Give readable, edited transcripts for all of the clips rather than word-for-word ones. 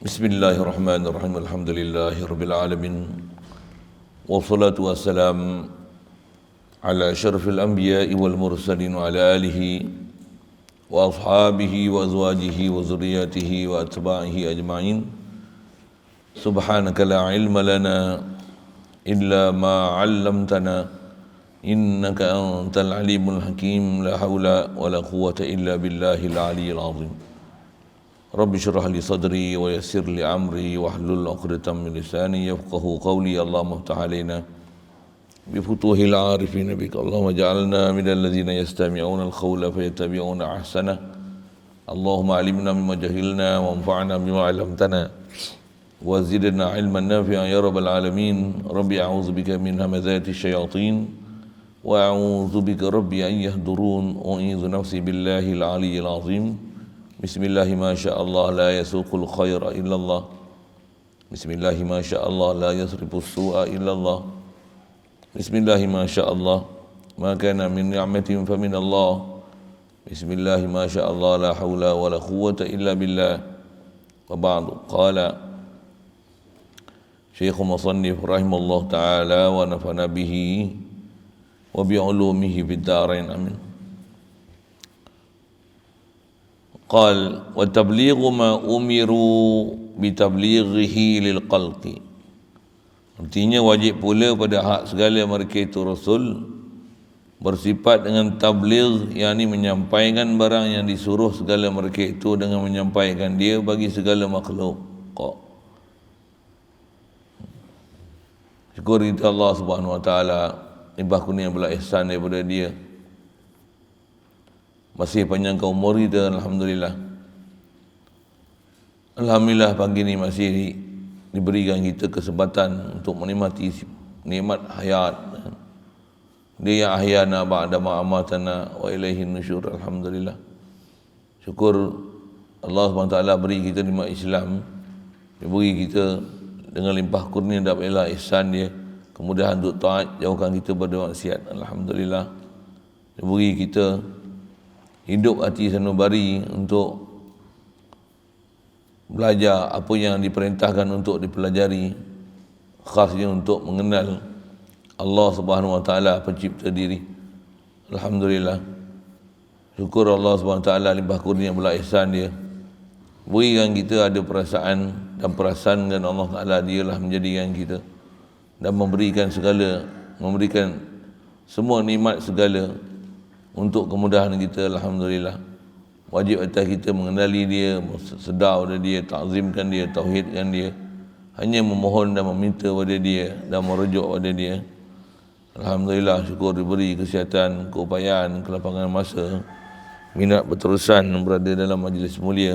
Bismillahirrahmanirrahim. Alhamdulillahirabbil alamin. Wassalatu wassalam ala asyrafil anbiya'i wal mursalin wa ala alihi wa ashabihi wa azwajihi wa zurriyyatihi wa atba'ihi ajma'in. Subhanaka la ilma lana illa ma 'allamtana innaka antal alimul hakim. La haula wa la quwwata illa billahil aliyyil azim. Rabbi syrah li sadri wa yassir li amri wahlul 'uqdatam min lisani yafqahu qawli. Allahumma iftah alaina bi futuhil 'arifin bika. Allahumma ja'alna minal ladzina yastami'una al-qawla fayattabi'una ahsana. Allahumma 'allimna mimma jahilna wa anfa'na bima 'allamtana wa zidna 'ilman nafi'an ya rabbal alamin. Rabbi a'udzu bika min hamazati syayatin wa a'udzu bika rabbi an yahdurun. A'udzu nafsi billahil 'aliyyil 'azim. Bismillahi ma sya'allah la yasuqul khaira illallah. Bismillahi ma sya'allah la yasrifus su'a illallah. Bismillahi ma sya'allah ma kana min ni'matin fa min Allah. Bismillahi ma sya'allah la hawla wa la quwwata illa billah. Wa ba'du. Qala Syekh Musannif rahimallahu ta'ala wa nafa'na bihi wa bi'ulumihi fid darain amin. Qal wa tablighu ma umiru bi tablighihi lil qalqi. Artinya wajib pula pada hak segala mereka itu Rasul bersifat dengan tabligh, yakni menyampaikan barang yang disuruh segala mereka itu dengan menyampaikan dia bagi segala makhluk. Syukur kita Allah Subhanahu wa taala, limpah kurnia belas ihsan daripada dia. Masih panjangkan umur kita, alhamdulillah. Alhamdulillah pagi ni masih diberikan kita kesempatan untuk menikmati nikmat hayat. Dia yang ahyana ba'da ma amatana wa ilaihi nusyur. Alhamdulillah. Syukur Allah SWT beri kita nikmat Islam. Dia beri kita dengan limpah kurnia dan belas ihsan dia, kemudahan untuk taat, jauhkan kita pada maksiat. Alhamdulillah. Dia beri kita hidup hati sanubari untuk belajar apa yang diperintahkan untuk dipelajari, khasnya untuk mengenal Allah Subhanahu wa taala pencipta diri. Alhamdulillah. Syukur Allah Subhanahu wa taala limpah kurnia belas ihsan dia. Berikan kita ada perasaan dan perasaan dengan Allah Taala, dialah menjadikan kita dan memberikan semua nikmat segala untuk kemudahan kita. Alhamdulillah. Wajib atas kita mengenali dia, sedar pada dia, ta'zimkan dia, tauhidkan dia, hanya memohon dan meminta pada dia dan merujuk pada dia. Alhamdulillah. Syukur diberi kesihatan, keupayaan, kelapangan masa, minat berterusan berada dalam majlis mulia.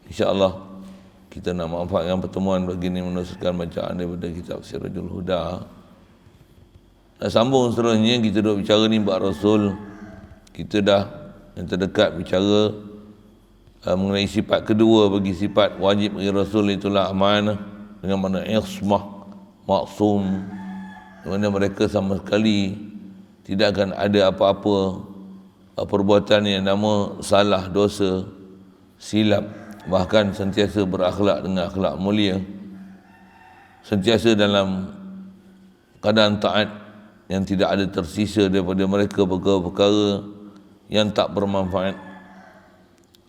InsyaAllah kita nak manfaatkan pertemuan begini meneruskan bacaan daripada kitab Sirajul Huda. Dan sambung seterusnya kita duk bicara ni bab Rasul. Kita dah yang terdekat bicara mengenai sifat kedua bagi sifat wajib bagi Rasul, itulah amanah, dengan makna ismah, maksum, di mana mereka sama sekali tidak akan ada apa-apa perbuatan yang nama salah, dosa, silap, bahkan sentiasa berakhlak dengan akhlak mulia, sentiasa dalam keadaan taat yang tidak ada tersisa daripada mereka perkara-perkara yang tak bermanfaat.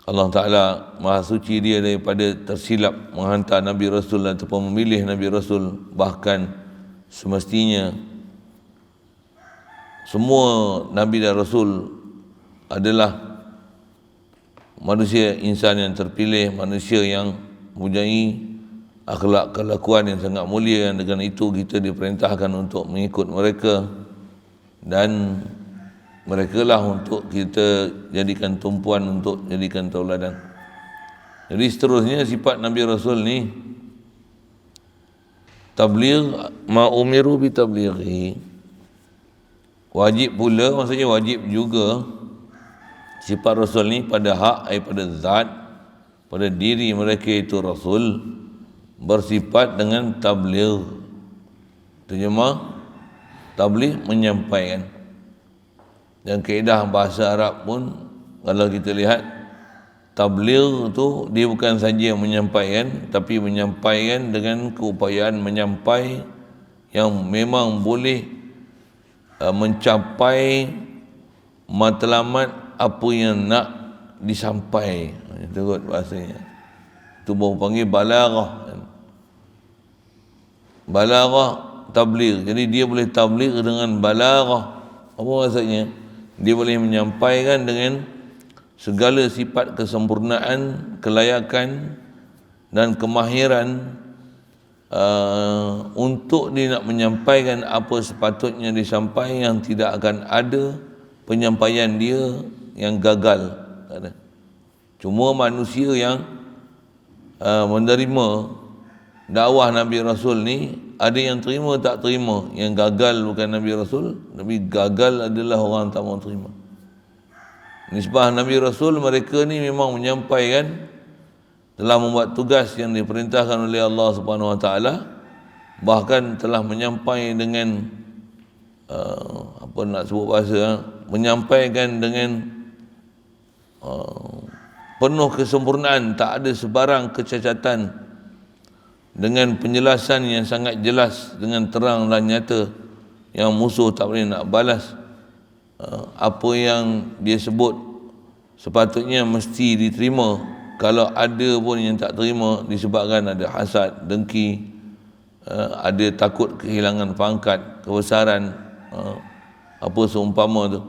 Allah Ta'ala Maha Suci dia daripada tersilap menghantar Nabi Rasul ataupun memilih Nabi Rasul. Bahkan semestinya semua Nabi dan Rasul adalah manusia, insan yang terpilih, manusia yang mempunyai akhlak kelakuan yang sangat mulia, yang dengan itu kita diperintahkan untuk mengikut mereka dan mereka lah untuk kita jadikan tumpuan, untuk jadikan tauladan. Jadi seterusnya sifat Nabi Rasul ni tabligh ma umiru bi tablighi. Wajib pula, maksudnya wajib juga sifat Rasul ni pada hak, pada zat, pada diri mereka itu Rasul bersifat dengan tabligh. Terjemah tabligh menyampaikan. Dan kaedah bahasa Arab pun kalau kita lihat tabligh tu dia bukan saja menyampaikan, tapi menyampaikan dengan keupayaan menyampai yang memang boleh mencapai matlamat apa yang nak disampai. Itu kot bahasanya. Itu baru panggil balaghah. Balaghah tabligh. Jadi dia boleh tabligh dengan balaghah. Apa maksudnya? Dia boleh menyampaikan dengan segala sifat kesempurnaan, kelayakan dan kemahiran untuk dia nak menyampaikan apa sepatutnya disampaikan, yang tidak akan ada penyampaian dia yang gagal. Tak ada. Cuma manusia yang menerima dakwah Nabi Rasul ni, ada yang terima tak terima. Yang gagal bukan Nabi Rasul, tapi gagal adalah orang tak mau terima. Nisbah Nabi Rasul, mereka ni memang menyampaikan, telah membuat tugas yang diperintahkan oleh Allah Subhanahu Wa Taala, bahkan telah menyampaikan dengan apa nak sebut bahasa, menyampaikan dengan penuh kesempurnaan, tak ada sebarang kecacatan, dengan penjelasan yang sangat jelas, dengan terang dan nyata, yang musuh tak boleh nak balas. Apa yang dia sebut sepatutnya mesti diterima. Kalau ada pun yang tak terima disebabkan ada hasad, dengki, ada takut kehilangan pangkat, kebesaran, apa seumpama tu,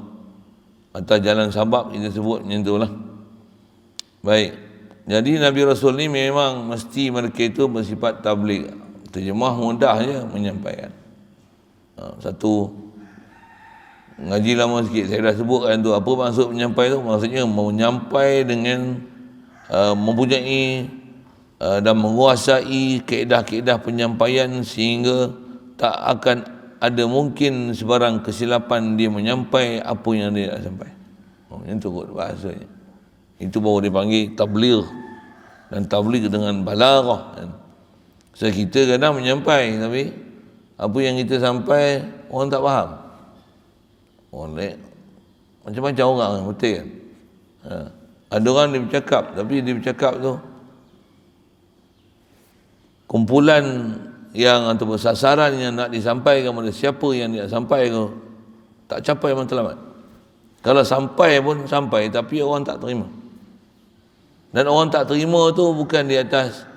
atas jalan sabab kita sebut macam tu lah. Baik, jadi Nabi Rasul ni memang mesti mereka itu bersifat tabligh. Terjemah mudah je, menyampaikan. Satu ngaji lama sikit saya dah sebutkan tu, apa maksud menyampai tu. Maksudnya menyampai dengan mempunyai dan menguasai kaedah-kaedah penyampaian, sehingga tak akan ada mungkin sebarang kesilapan dia menyampai apa yang dia nak sampai. Yang tu kot bahasanya. Itu baru dipanggil tabligh. Dan tabligh dengan balaghah. So kita kadang menyampai, tapi apa yang kita sampai orang tak faham. Oleh macam-macam orang, betul kan? Ada orang dia bercakap, tapi dia bercakap tu kumpulan yang atau sasaran yang nak disampaikan kepada siapa yang dia sampai tu tak capai matlamat. Kalau sampai pun sampai, tapi orang tak terima. Dan orang tak terima tu bukan di atas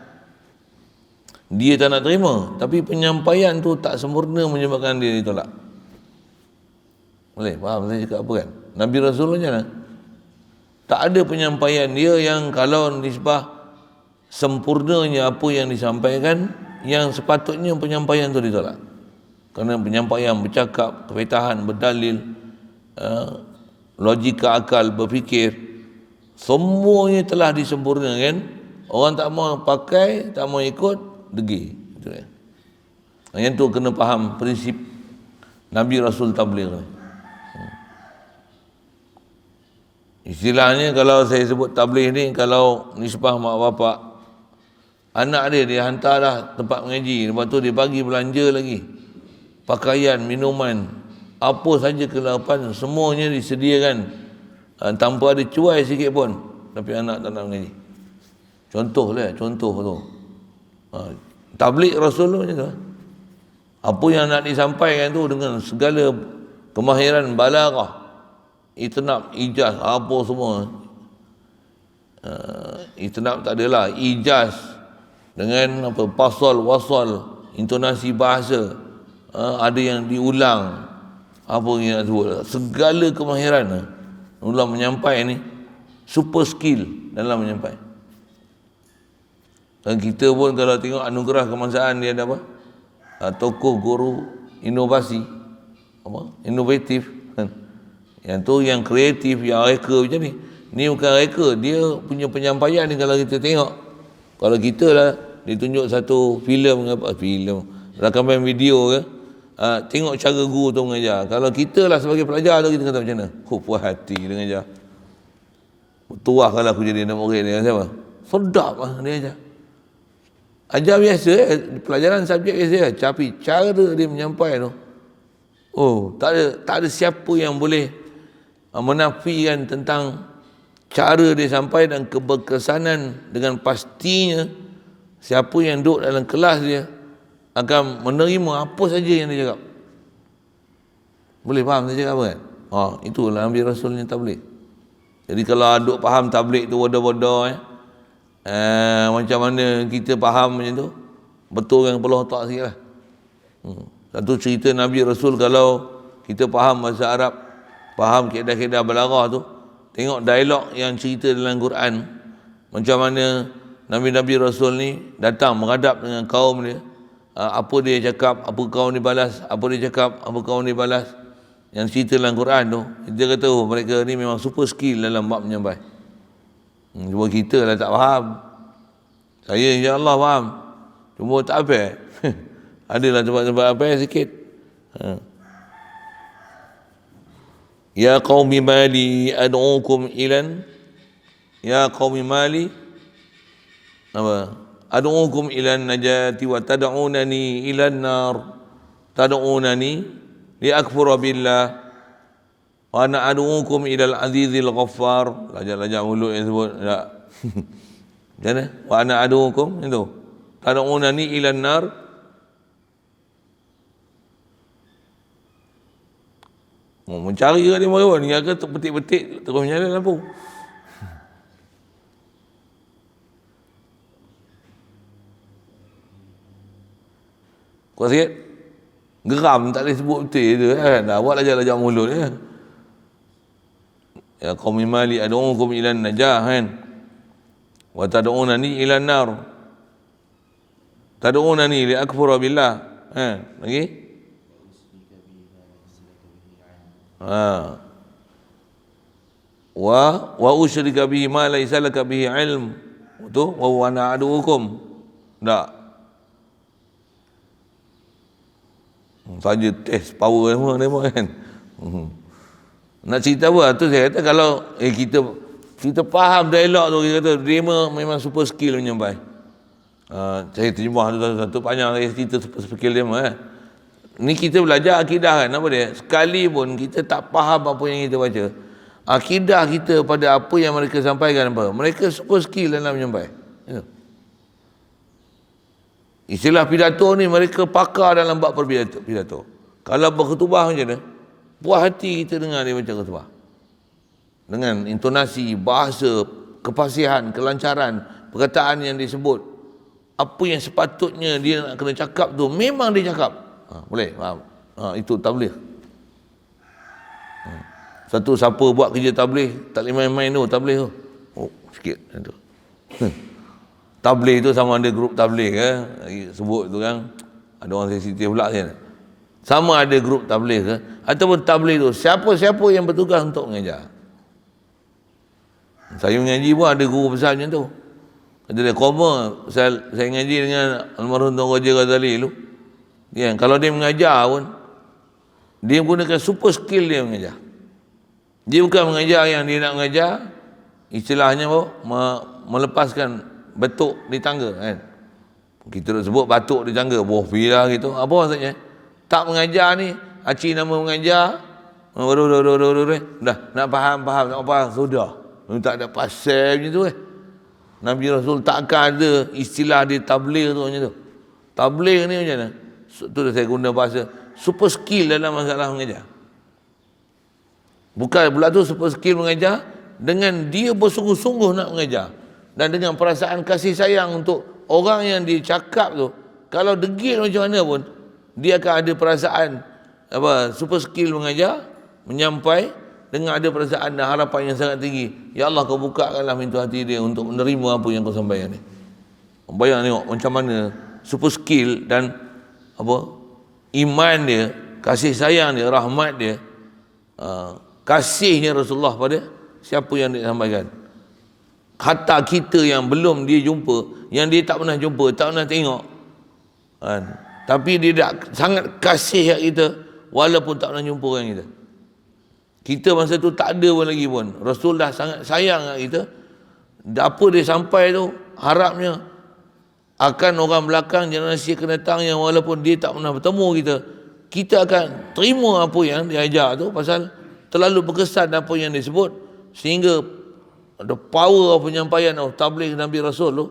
dia tak nak terima, tapi penyampaian tu tak sempurna menyebabkan dia ditolak. Boleh faham saya cakap apa kan? Nabi Rasul macam mana? Tak ada penyampaian dia yang kalau nisbah sempurnanya apa yang disampaikan, yang sepatutnya penyampaian tu ditolak. Kerana penyampaian bercakap, kepetahan, berdalil, logika akal, berfikir, semuanya telah disempurnakan. Orang tak mau pakai, tak mau ikut, degil. Yang tu kena faham prinsip Nabi Rasul tabligh. Istilahnya kalau saya sebut tabligh ni, kalau nisbah mak bapak, anak dia hantar dah tempat mengaji, lepas tu dia bagi belanja lagi, pakaian, minuman, apa saja kelapan, semuanya disediakan, tanpa ada cuai sikit pun, tapi anak tak nak mengaji. Contoh tu. Tabligh Rasul tu macam tu. Apa yang nak disampaikan tu dengan segala kemahiran balaghah, itnab, ijaz, apa semua. Itnab tak adalah, ijaz dengan apa, pasal, wasal, intonasi bahasa, ada yang diulang, apa yang nak sebut, segala kemahiran ulang menyampai ni, super skill dalam menyampai. Dan kita pun kalau tengok anugerah kebangsaan, dia ada apa? Tokoh guru inovasi, apa? Inovatif. Yang tu yang kreatif, yang reka macam ni. Ni bukan reka, dia punya penyampaian ni kalau kita tengok. Kalau kita lah ditunjuk satu filem, rakaman video ke, tengok cara guru tu mengajar. Kalau kita lah sebagai pelajar tu, kita kata macam mana? Puas hati dia mengajar. Tuah kalau aku jadi anak murid dia, siapa? Sedap lah dia ajar. Ajar biasa, pelajaran subjek biasa, tapi cara dia menyampai tu, tak ada siapa yang boleh menafikan tentang cara dia sampai dan keberkesanan dengan pastinya siapa yang duduk dalam kelas dia akan menerima apa saja yang dia cakap. Boleh faham saya cakap apa kan? Itulah Nabi Rasul yang tabligh. Jadi kalau duk faham tabligh tu bodoh-bodoh macam mana kita faham macam tu, betul yang kepala otak sikit lah. Satu cerita Nabi Rasul, kalau kita faham bahasa Arab, faham kaedah-kaedah balaghah tu, tengok dialog yang cerita dalam Quran, macam mana Nabi-Nabi Rasul ni datang menghadap dengan kaum dia, apa dia cakap, apa kaum ni balas, apa dia cakap, apa kaum ni balas. Yang cerita dalam Quran tu, kita kata mereka ni memang super skill dalam bab menyampai. Cuma kita lah tak faham. Saya insya-Allah faham, cuma tak apa. Adalah tempat-tempat apa sikit. Ya qaumi mali ad'ukum ilan, ya qaumi mali apa? Ad'ukum ilan najati wa tad'unani ilan nar. Tad'unani liakfura billah wa ana ad'ukum ilal azizil ghaffar. Lajak-lajak mulut yang sebut tak. Jangan wa ana ad'ukum itu. Tad'unani ilan nar. Mencari kat dia baru ni, ke petik-petik terus menyala lampu. Kau sikit geram tak boleh sebut betul tu kan. Dah buat lajak-lajak mulut ya. Ya qaumi mali ad'ukum ilan najah kan. Wa tad'unani ilan nar. Tad'unani li akfura billah. Lagi? Wa usyrika bihi ma laysa laka bihi ilm. Tu wa ana ad'ukum. Tak. Saja test power semua kan. Nak cerita apa? Tu saya kata kalau kita faham dialog tu, kita kata dia memang super skill menyampai. Saya terjemah satu panjang saya cerita super skill dia Ni kita belajar akidah kan, apa dia? Sekali pun kita tak faham apa yang kita baca, akidah kita pada apa yang mereka sampaikan apa. Mereka super skill dalam menyampai. Istilah pidato ni mereka pakar dalam bab pidato. Kalau berkhutbah macam mana? Puas hati kita dengar dia baca khutbah. Dengan intonasi, bahasa, kefasihan, kelancaran, perkataan yang disebut. Apa yang sepatutnya dia nak kena cakap tu, memang dia cakap. Boleh faham? Itu tabligh. Satu siapa buat kerja tabligh, tak boleh main-main tu tabligh tu. Sikit tu. Tabligh tu sama ada grup tabligh sebut tu kan. Ada orang sensitif pula kan. Sama ada grup tabligh ataupun tabligh tu siapa-siapa yang bertugas untuk mengajar. Saya mengaji pun ada guru besar macam tu. Kata dia, koma saya mengaji dengan almarhum Tuan Raja Ghazali dulu. Ya, kalau dia mengajar pun dia gunakan super skill dia mengajar. Dia bukan mengajar yang dia nak mengajar istilahnya melepaskan batuk di tangga kan. Kita nak sebut batuk di tangga, bila gitu. Apa maksudnya? Tak mengajar ni, aci nama mengajar. Dah nak faham, nak faham sudah. Tak ada pasal macam tu Nabi Rasul takkan ada istilah dia tabligh tu macam tu. Tabligh ni macam mana? Tu saya guna bahasa super skill dalam masalah mengajar. Bukan pula tu super skill mengajar dengan dia bersungguh-sungguh nak mengajar dan dengan perasaan kasih sayang untuk orang yang dia cakap tu. Kalau degil macam mana pun dia akan ada perasaan super skill mengajar, menyampai dengan ada perasaan dan harapan yang sangat tinggi. Ya Allah, kau bukakanlah pintu hati dia untuk menerima apa yang kau sampaikan ni. Bayang tengok macam mana super skill dan iman dia, kasih sayang dia, rahmat dia, kasihnya Rasulullah pada siapa yang dia sampaikan. Hatta kita yang belum dia jumpa, yang dia tak pernah jumpa, tak pernah tengok kan? Tapi dia dah sangat kasih kat kita walaupun tak pernah jumpa dengan kita. Kita masa tu tak ada pun lagi pun, Rasul dah sangat sayang kat kita. Apa dia sampai tu, harapnya akan orang belakang, generasi akan datang yang walaupun dia tak pernah bertemu kita akan terima apa yang dia ajar tu, pasal terlalu berkesan apa yang dia sebut, sehingga ada power penyampaian tabligh Nabi Rasul tu.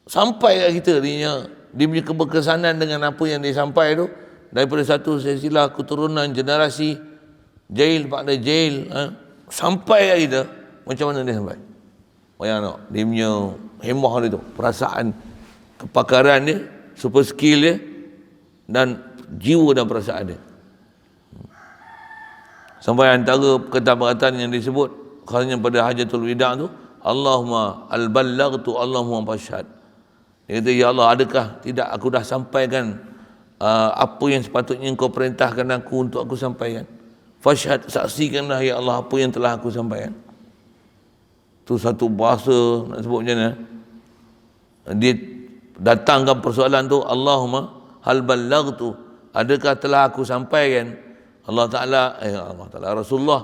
Sampai kat kita dia punya keberkesanan dengan apa yang dia sampai tu, daripada satu silsilah keturunan generasi jail pada jail, sampai kat kita. Macam mana dia sampai? Bayang tengok, dia punya hemah dia tu, perasaan, kepakaran dia, super skill dia, dan jiwa dan perasaan dia. Sampai antara perkataan-perkataan yang disebut khasnya pada Hajatul Wida' tu, Allahumma al-ballaghtu Allahumma fashhad. Dia kata, ya Allah, adakah tidak aku dah sampaikan apa yang sepatutnya engkau perintahkan aku untuk aku sampaikan? Fashhad, saksikanlah ya Allah apa yang telah aku sampaikan. Tu satu bahasa, nak sebut macam mana? Dia datangkan persoalan tu, Allahumma hal ballaghtu, adakah telah aku sampaikan? Allah Ta'ala Rasulullah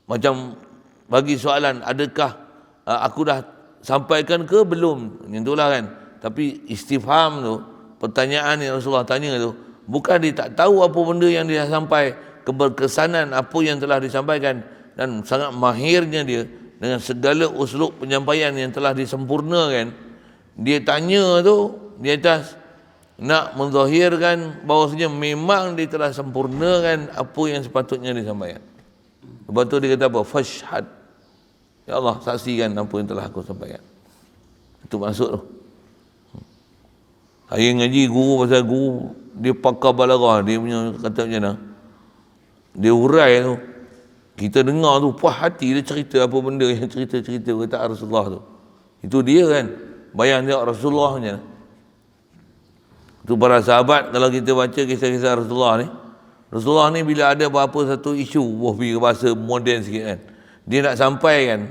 macam bagi soalan, adakah aku dah sampaikan ke belum? Yang itulah kan. Tapi istifham tu, pertanyaan yang Rasulullah tanya tu, bukan dia tak tahu apa benda yang dia sampai, keberkesanan apa yang telah disampaikan, dan sangat mahirnya dia dengan segala uslub penyampaian yang telah disempurnakan. Dia tanya tu di atas nak menzahirkan bahawasanya memang dia telah sempurnakan apa yang sepatutnya disampaikan. Lepas tu dia kata apa? Fashhad, ya Allah, saksikan apa yang telah aku sampaikan. Itu maksud tu. Saya ngaji guru, pasal guru dia pakar balaghah, dia punya kata macam mana, dia urai tu, kita dengar tu puas hati. Dia cerita apa benda yang cerita-cerita kata Rasulullah tu. Itu dia kan. Bayang tengok Rasulullah macam mana. Itu para sahabat, kalau kita baca kisah-kisah Rasulullah ni, Rasulullah ni bila ada apa-apa satu isu, pergi ke bahasa moden sikit kan, dia nak sampaikan,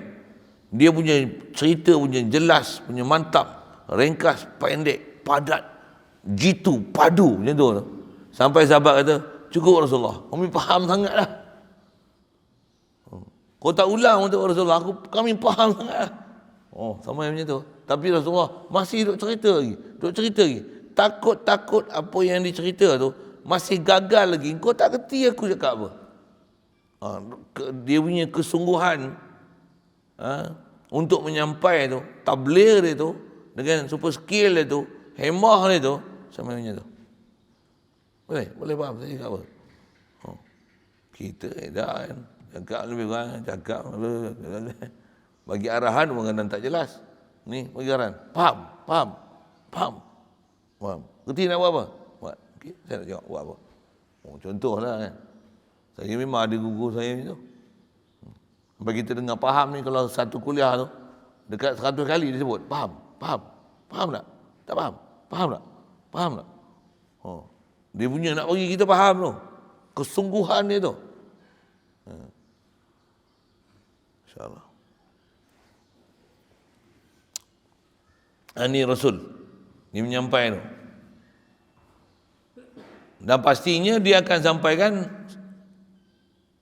dia punya cerita punya jelas, punya mantap, ringkas, pendek, padat, jitu, padu macam tu. Sampai sahabat kata, cukup Rasulullah, kami faham sangat lah. Kau tak ulang untuk Rasulullah, kami faham sangat lah. Sama macam tu. Tapi Rasulullah masih duk cerita lagi. Takut apa yang dicerita tu masih gagal lagi. Kau tak kerti aku cakap apa. Dia punya kesungguhan untuk menyampai tu, tabligh dia tu, dengan super skill dia tu, hemah dia tu, sama macam tu. Boleh faham saya cakap apa? Kita dah kan cakap lebih kurang, cakap bagi arahan kadang tak jelas. Ni bagi arahan. Faham. Kerti nak buat apa? Buat. Okay, saya nak tengok buat apa. Contohlah kan. Saya memang ada guru saya macam tu. Sampai kita dengar faham ni, kalau satu kuliah tu dekat 100 kali disebut faham tak? Tak faham? Faham tak? Dia punya nak bagi kita faham tu. Kesungguhan dia tu. InsyaAllah. Ini Rasul. Dia menyampaikan tu. Dan pastinya dia akan sampaikan,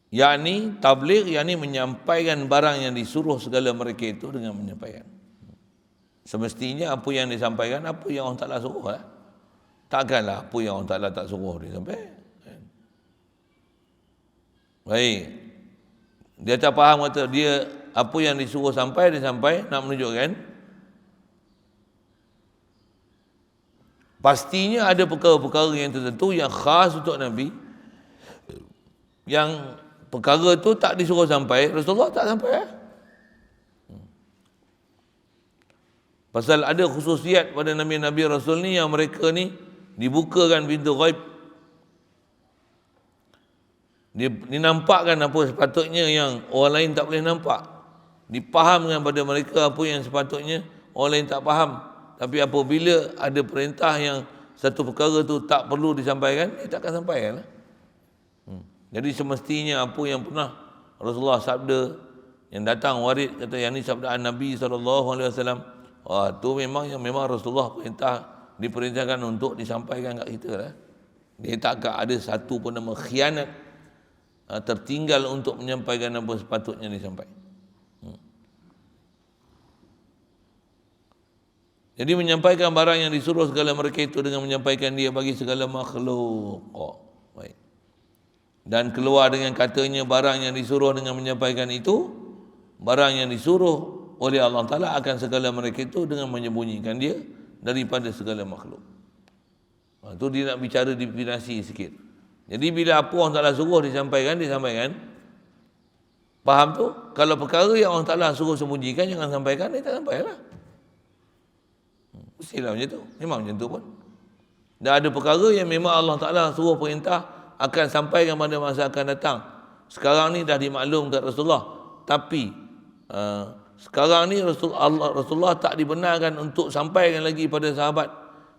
yakni tabligh, yakni menyampaikan barang yang disuruh segala mereka itu dengan menyampaikan. Semestinya apa yang disampaikan, apa yang Allah Ta'ala suruh lah. Takkanlah apa yang Allah Ta'ala tak suruh dia sampaikan. Baik. Dia tak faham kata dia apa yang disuruh sampai, dia sampai nak menunjukkan pastinya ada perkara-perkara yang tertentu yang khas untuk Nabi, yang perkara tu tak disuruh sampai, Rasulullah tak sampai. Pasal ada khususiat pada Nabi-Nabi Rasul ni, yang mereka ni dibukakan pintu ghaib, dinampakkan apa sepatutnya yang orang lain tak boleh nampak, dipahamkan pada mereka apa yang sepatutnya orang lain tak faham. Tapi apabila ada perintah yang satu perkara tu tak perlu disampaikan, dia tak akan sampaikan. Jadi semestinya apa yang pernah Rasulullah sabda, yang datang warid kata yang ni sabdaan Nabi SAW, tu memang Rasulullah diperintahkan untuk disampaikan kat kita lah. Dia tak akan ada satu pun nama khianat tertinggal untuk menyampaikan apa sepatutnya disampaikan. Jadi menyampaikan barang yang disuruh segala mereka itu dengan menyampaikan dia bagi segala makhluk. Baik. Dan keluar dengan katanya barang yang disuruh dengan menyampaikan itu barang yang disuruh oleh Allah Ta'ala akan segala mereka itu dengan menyembunyikan dia daripada segala makhluk. Itu dia nak bicara definisi sikit. Jadi bila apa Allah Ta'ala suruh disampaikan. Faham tu? Kalau perkara yang Allah Ta'ala suruh sembunyikan, jangan sampaikan, dia tak sampaikan lah. Mestilah macam tu. Memang macam tu pun. Dan ada perkara yang memang Allah Ta'ala suruh perintah akan sampaikan pada masa akan datang. Sekarang ni dah dimaklum kat Rasulullah. Tapi sekarang ni Rasulullah tak dibenarkan untuk sampaikan lagi pada sahabat.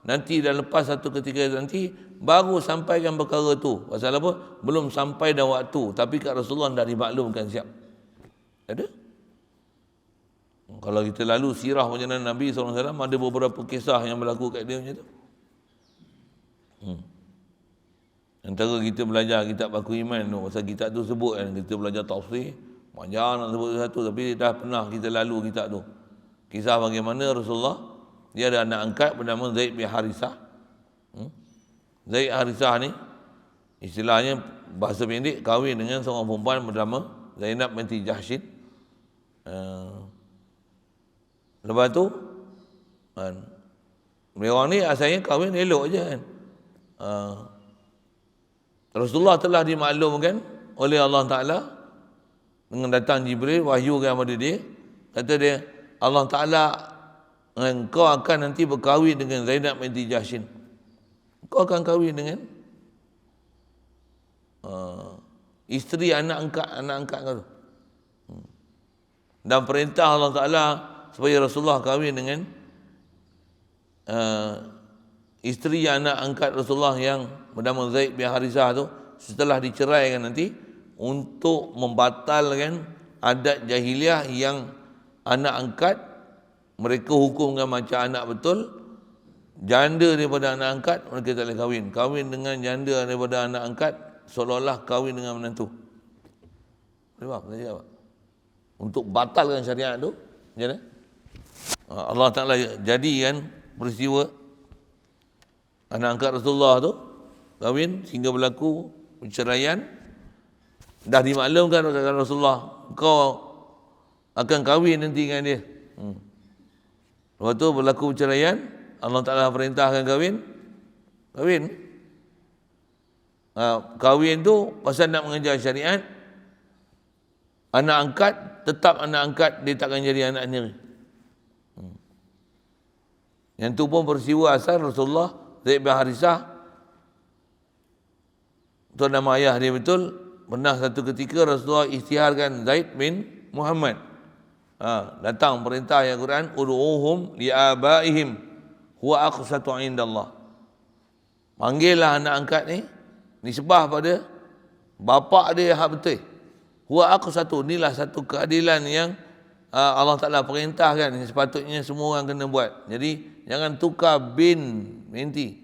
Nanti dah lepas satu ketika nanti baru sampaikan perkara tu. Pasal apa? Belum sampai dah waktu. Tapi kat Rasulullah dah dimaklumkan siap. Ada? Kalau kita lalu sirah perjalanan Nabi SAW, ada beberapa kisah yang berlaku kat dia macam tu. Antara kita belajar kitab Baku Iman tu, pasal kitab tu sebut kan, kita belajar tafsir, panjang nak sebut satu, tapi dah pernah kita lalu kitab tu. Kisah bagaimana Rasulullah, dia ada anak angkat bernama Zaid bin Harisah. Zaid Harisah ni, istilahnya bahasa pendek, kahwin dengan seorang perempuan bernama Zainab binti Jahshin. Lepas tu, mereka ni asalnya kahwin elok je kan. Rasulullah telah dimaklumkan oleh Allah Ta'ala dengan datang Jibril, wahyukan kepada dia. Kata dia, Allah Ta'ala, engkau akan nanti berkahwin dengan Zainab binti Jahshin. Engkau akan kahwin dengan isteri anak angkat kau tu. Dan perintah Allah Ta'ala supaya Rasulullah kahwin dengan isteri anak angkat Rasulullah yang bernama Zaid bin Harisah tu, setelah diceraikan nanti, untuk membatalkan adat jahiliah yang anak angkat mereka hukumkan macam anak betul. Janda daripada anak angkat mereka tak boleh kahwin. Kahwin dengan janda daripada anak angkat seolah-olah kahwin dengan menantu. Apa? Untuk batalkan syariat tu, macam mana? Allah Ta'ala jadikan peristiwa anak angkat Rasulullah tu kahwin sehingga berlaku perceraian. Dah dimaklumkan oleh Rasulullah, kau akan kahwin nanti dengan dia. Lepas tu berlaku perceraian, Allah Ta'ala perintahkan kahwin. Kahwin tu pasal nak mengajar syariat. Anak angkat tetap anak angkat, dia takkan jadi anak sendiri. Yang tu pun peristiwa asal Rasulullah Zaid bin Harisah, tu nama ayah dia betul. Pernah satu ketika Rasulullah isytiharkan Zaid bin Muhammad. Datang perintah ayat Quran, ud'uhum li'abaihim huwa aqsatu indallah. Panggillah anak angkat ni, nisbah pada bapa dia hak betul. Huwa aqsatu, inilah satu keadilan yang Allah Ta'ala perintahkan, yang sepatutnya semua orang kena buat. Jadi jangan tukar binti.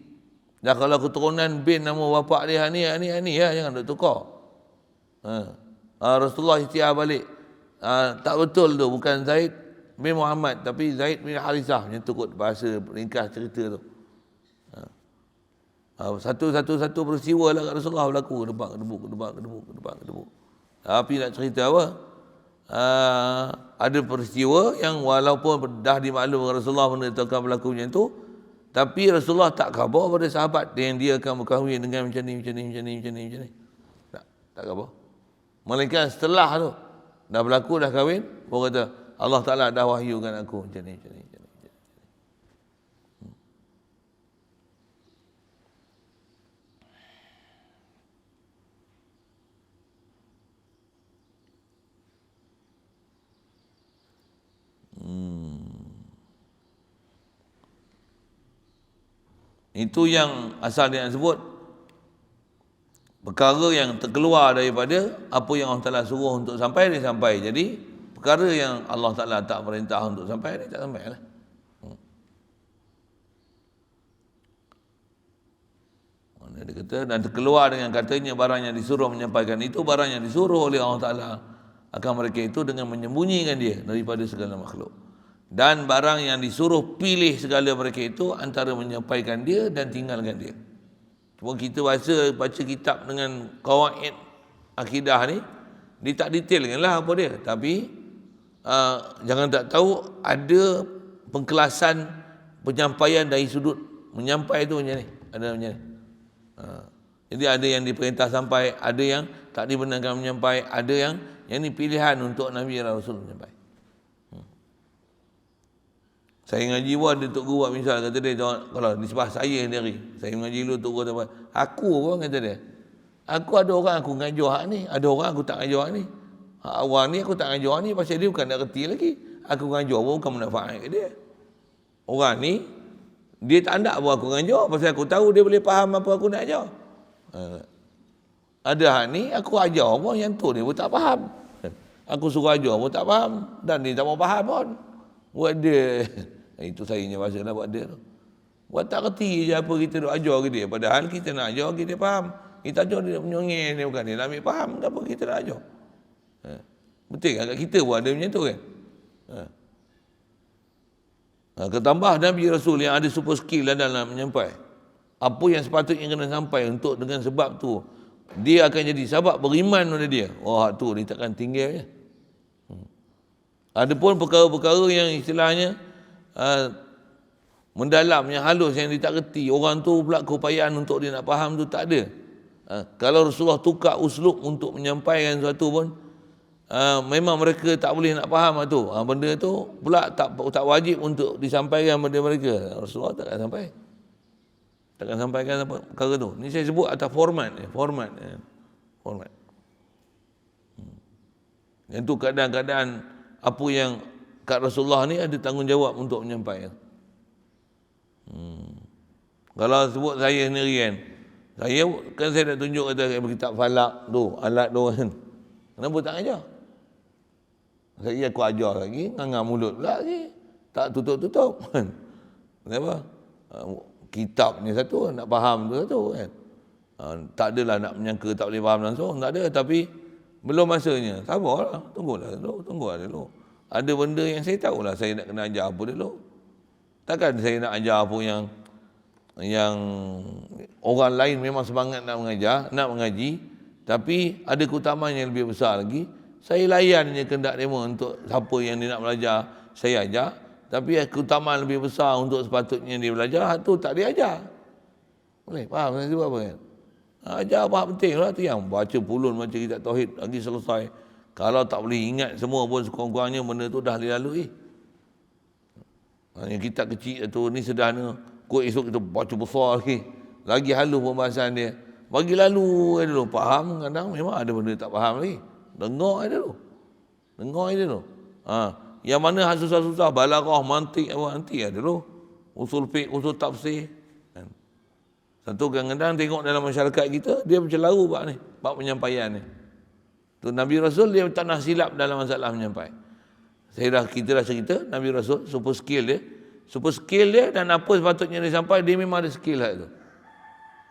Dan kalau keturunan bin nama bapa dia ni ya, jangan duk tukar. Rasulullah ikhtiar balik. Tak betul tu, bukan Zaid bin Muhammad tapi Zaid bin Harisah, macam tu kot bahasa ringkas cerita tu. Satu peristiwa lah kat Rasulullah berlaku, kedebuk. Tapi nak cerita apa? Ada peristiwa yang walaupun dah dimaklum Rasulullah benda itu akan berlaku macam tu, tapi Rasulullah tak khabar pada sahabat yang dia akan berkahwin dengan macam ni. Tak khabar. Melainkan setelah tu dah berlaku, dah kahwin, baru kata Allah Ta'ala dah wahyukan aku macam ni. Itu yang asal dia sebut perkara yang terkeluar daripada apa yang Allah Ta'ala suruh untuk sampai, dia sampai. Jadi perkara yang Allah Ta'ala tak perintah untuk sampai, dia tak sampai lah. Dia kata, dan terkeluar dengan katanya barang yang disuruh menyampaikan itu, barang yang disuruh oleh Allah Ta'ala akan mereka itu dengan menyembunyikan dia daripada segala makhluk. Dan barang yang disuruh pilih segala mereka itu antara menyampaikan dia dan tinggalkan dia. Cuma kita baca kitab dengan qawaid akidah ni, dia tak detailkan lah apa dia. Tapi jangan tak tahu ada pengkelasan penyampaian dari sudut menyampai tu macam ni, ada macam ni. Jadi ada yang diperintah sampai, ada yang tak dibenarkan menyampai, ada yang ni pilihan untuk Nabi Rasul menyampai. Saya ngaji pun ada tok guru buat misal, kata dia, kalau nisbah saya sendiri, saya mengaji dulu tok guru apa, aku pun kata dia, aku ada orang aku ngajar hak ni, ada orang aku tak ngajar hak ni. Hak awal ni aku tak ngajar hak ni pasal dia bukan nak reti lagi. Aku ngajar pun bukan manfaat ke dia. Orang ni dia tak nak pun aku ngajar pasal aku tahu dia boleh faham apa aku nak ajar. Ada hak ni aku ajar pun yang tu dia pun tak faham. Aku suruh ajar pun tak faham dan dia tak mau faham pun. Buat dia. Itu saya punya bahasa lah buat dia tu. Buat tak reti je apa kita nak ajar ke dia. Padahal kita nak ajar kita faham. Kita ajar dia menyongeng dia bukan dia nak ambil faham apa kita nak ajar. Betul kan? Kita pun ada macam tu kan. Ketambah Nabi Rasul yang ada super skill dalam menyampai. Apa yang sepatutnya kena sampai untuk dengan sebab tu dia akan jadi sebab beriman pada dia. Hak tu dia takkan tinggal je. Ada pun perkara-perkara yang istilahnya mendalam, yang halus, yang dia tak reti. Orang tu pula keupayaan untuk dia nak faham tu tak ada. Kalau Rasulullah tukar uslub untuk menyampaikan sesuatu pun, memang mereka tak boleh nak faham tu. Benda tu pula tak wajib untuk disampaikan pada mereka. Rasulullah takkan sampai. Takkan sampaikan apa perkara tu. Ni saya sebut atas format. Yang tu keadaan-keadaan apa yang kat Rasulullah ni ada tanggungjawab untuk menyampaikan. Kalau sebut saya sendiri kan, saya nak tunjuk kata kitab falak tu, alat tu kan. Kenapa tak ajar? Saya aku ajar lagi, ngangam mulut pula lagi. Tak tutup-tutup. Kenapa? Kitabnya satu, nak faham tu satu kan. Tak adalah nak menyangka tak boleh faham langsung, tak ada. Tapi belum masanya. Sabarlah, tunggulah dulu. Ada benda yang saya tahulah saya nak kena ajar apa dulu. Takkan saya nak ajar apa yang orang lain memang semangat nak mengajar, nak mengaji, tapi ada keutamaan yang lebih besar lagi. Saya layan je kehendak dia untuk siapa yang dia nak belajar, saya ajar. Tapi keutamaan lebih besar untuk sepatutnya dia belajar, tu tak dia ajar. Boleh faham saya sebab apa kan? Ajar apa penting lah tu, yang baca pulun, baca kitab tauhid lagi selesai. Kalau tak boleh ingat semua pun sekurang-kurangnya benda tu dah lalu. Yang kitab kecil tu ni sederhana, kau esok kita baca besar lagi halus pembahasan dia. Bagi lalu dulu, faham kadang memang ada benda tak faham lagi. Dengar dulu. Yang mana susah-susah, balaghah, mantik apa nanti dulu. Usul fiqh, usul tafsir. Satu kadang-kadang tengok dalam masyarakat kita, dia macam laru bab penyampaian ni. Tu Nabi Rasul dia tak nak silap dalam masalah menyampai. Kita dah cerita Nabi Rasul super skill dia dan apa sepatutnya dia sampai, dia memang ada skill hal tu.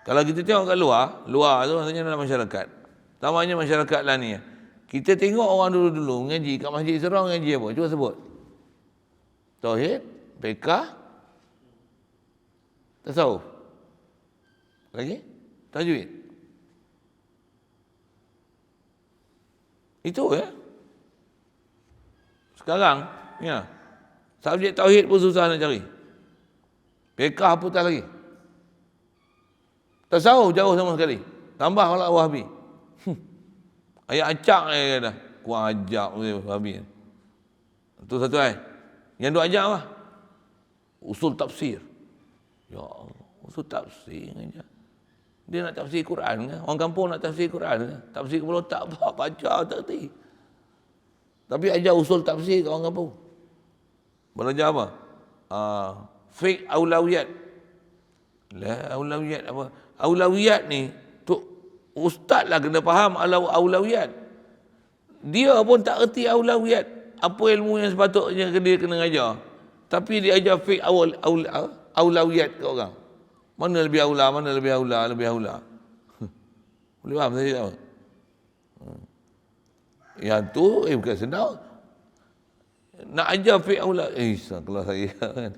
Kalau kita tengok kat luar tu maksudnya dalam masyarakat. Tamanya masyarakat lah ni. Kita tengok orang dulu-dulu mengaji kat Masjid Serang, mengaji apa? Cuba sebut. Tauhid, fiqh, tasawuf. Lagi? Tajwid. Itu ya. Sekarang, ya. Subjek tauhid pun susah nak cari. Fiqh apatah lagi. Tasawuf jauh sama sekali. Tambah kalau Wahabi. Ayat acak dah. Kurang ajak Wahabi. Itu satu Yang dua ajak apa? Usul tafsir. Ya Allah, usul tafsir aja. Dia nak tafsir Quran kan? Orang kampung nak tafsir Quran kan? Tafsir kepala tak baca tak reti. Tapi ajar usul tafsir kat orang kampung. Belajar apa? Fiqh aulawiyat. Aulawiyat apa? Aulawiyat ni tu ustaz lah kena faham aulawiyat. Dia pun tak reti aulawiyat. Apa ilmu yang sepatutnya dia kena ajar. Tapi dia ajar fiqh aulawiyat kat orang. Mana lebih aula, lebih aula. Boleh faham saya tak? Yang tu bukan senang. Nak ajar fiqh aula. Kalau saya kan.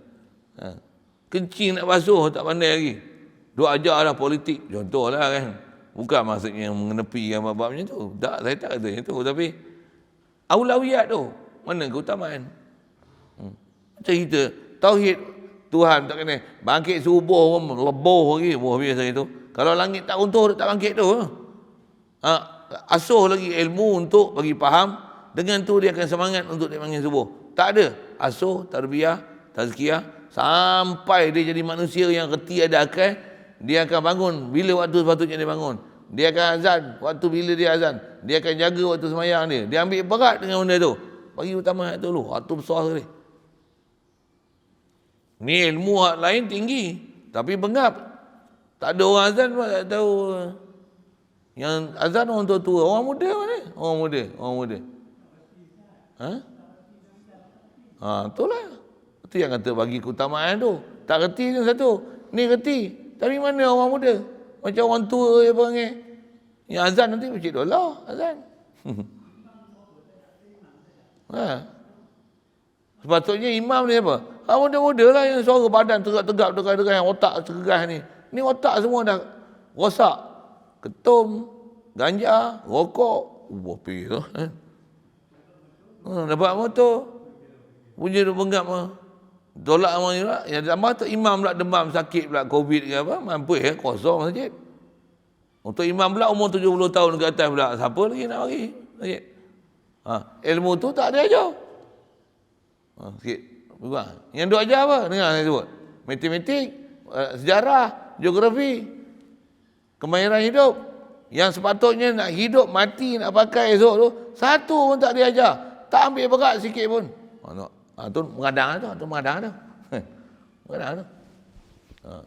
Kencing nak basuh tak pandai lagi. Duk ajarlah politik. Contohlah kan. Bukan maksudnya mengenepikan bab-bab macam tu. Tak, saya tak kata macam tu. Tapi aulawiyat tu. Mana keutamaan? Macam kita tauhid Tuhan tak kena bangkit subuh pun leboh lagi, biasa itu. Kalau langit tak runtuh tak bangkit tu. Asuh lagi ilmu untuk bagi faham, dengan tu dia akan semangat untuk dia bangun subuh. Tak ada asuh, tarbiyah, tazkiyah sampai dia jadi manusia yang reti ada akal. Dia akan bangun bila waktu sepatutnya dia bangun. Dia akan azan waktu bila dia azan. Dia akan jaga waktu sembahyang dia. Dia ambil berat dengan benda tu. Bagi utama hak tu dulu. Hak tu besar sekali. Ni ilmu hak lain tinggi, tapi bengap. Tak ada orang azan pun tak tahu. Yang azan orang tua-tua, orang muda mana? Orang muda. Itulah. Itu yang kata bagi keutamaan tu. Tak reti ni satu. Ni reti. Tapi mana orang muda? Macam orang tua je panggil. Yang azan nanti Masjid Daulah azan. Sepatutnya imam ni apa? Muda-muda lah yang suara badan tegak-tegak, yang otak cergas ni. Ni otak semua dah rosak. Ketum, ganja, rokok. Bopi tu. Dapat motor. Punya tu benggap mah. Tolak orang ni pula. Yang tambah tu imam pula demam sakit pula COVID ke apa. Mampu kosong masjid. Untuk imam pula umur 70 tahun ke atas pula. Siapa lagi nak bagi masjid? Ilmu tu tak ada ajar. Sikit. Yang duk ajar apa? Dengar saya sebut. Matematik, sejarah, geografi, kemahiran hidup. Yang sepatutnya nak hidup, mati, nak pakai esok tu, satu pun tak diajar. Tak ambil berat sikit pun. Tu mengadang tu. Mengadang tu.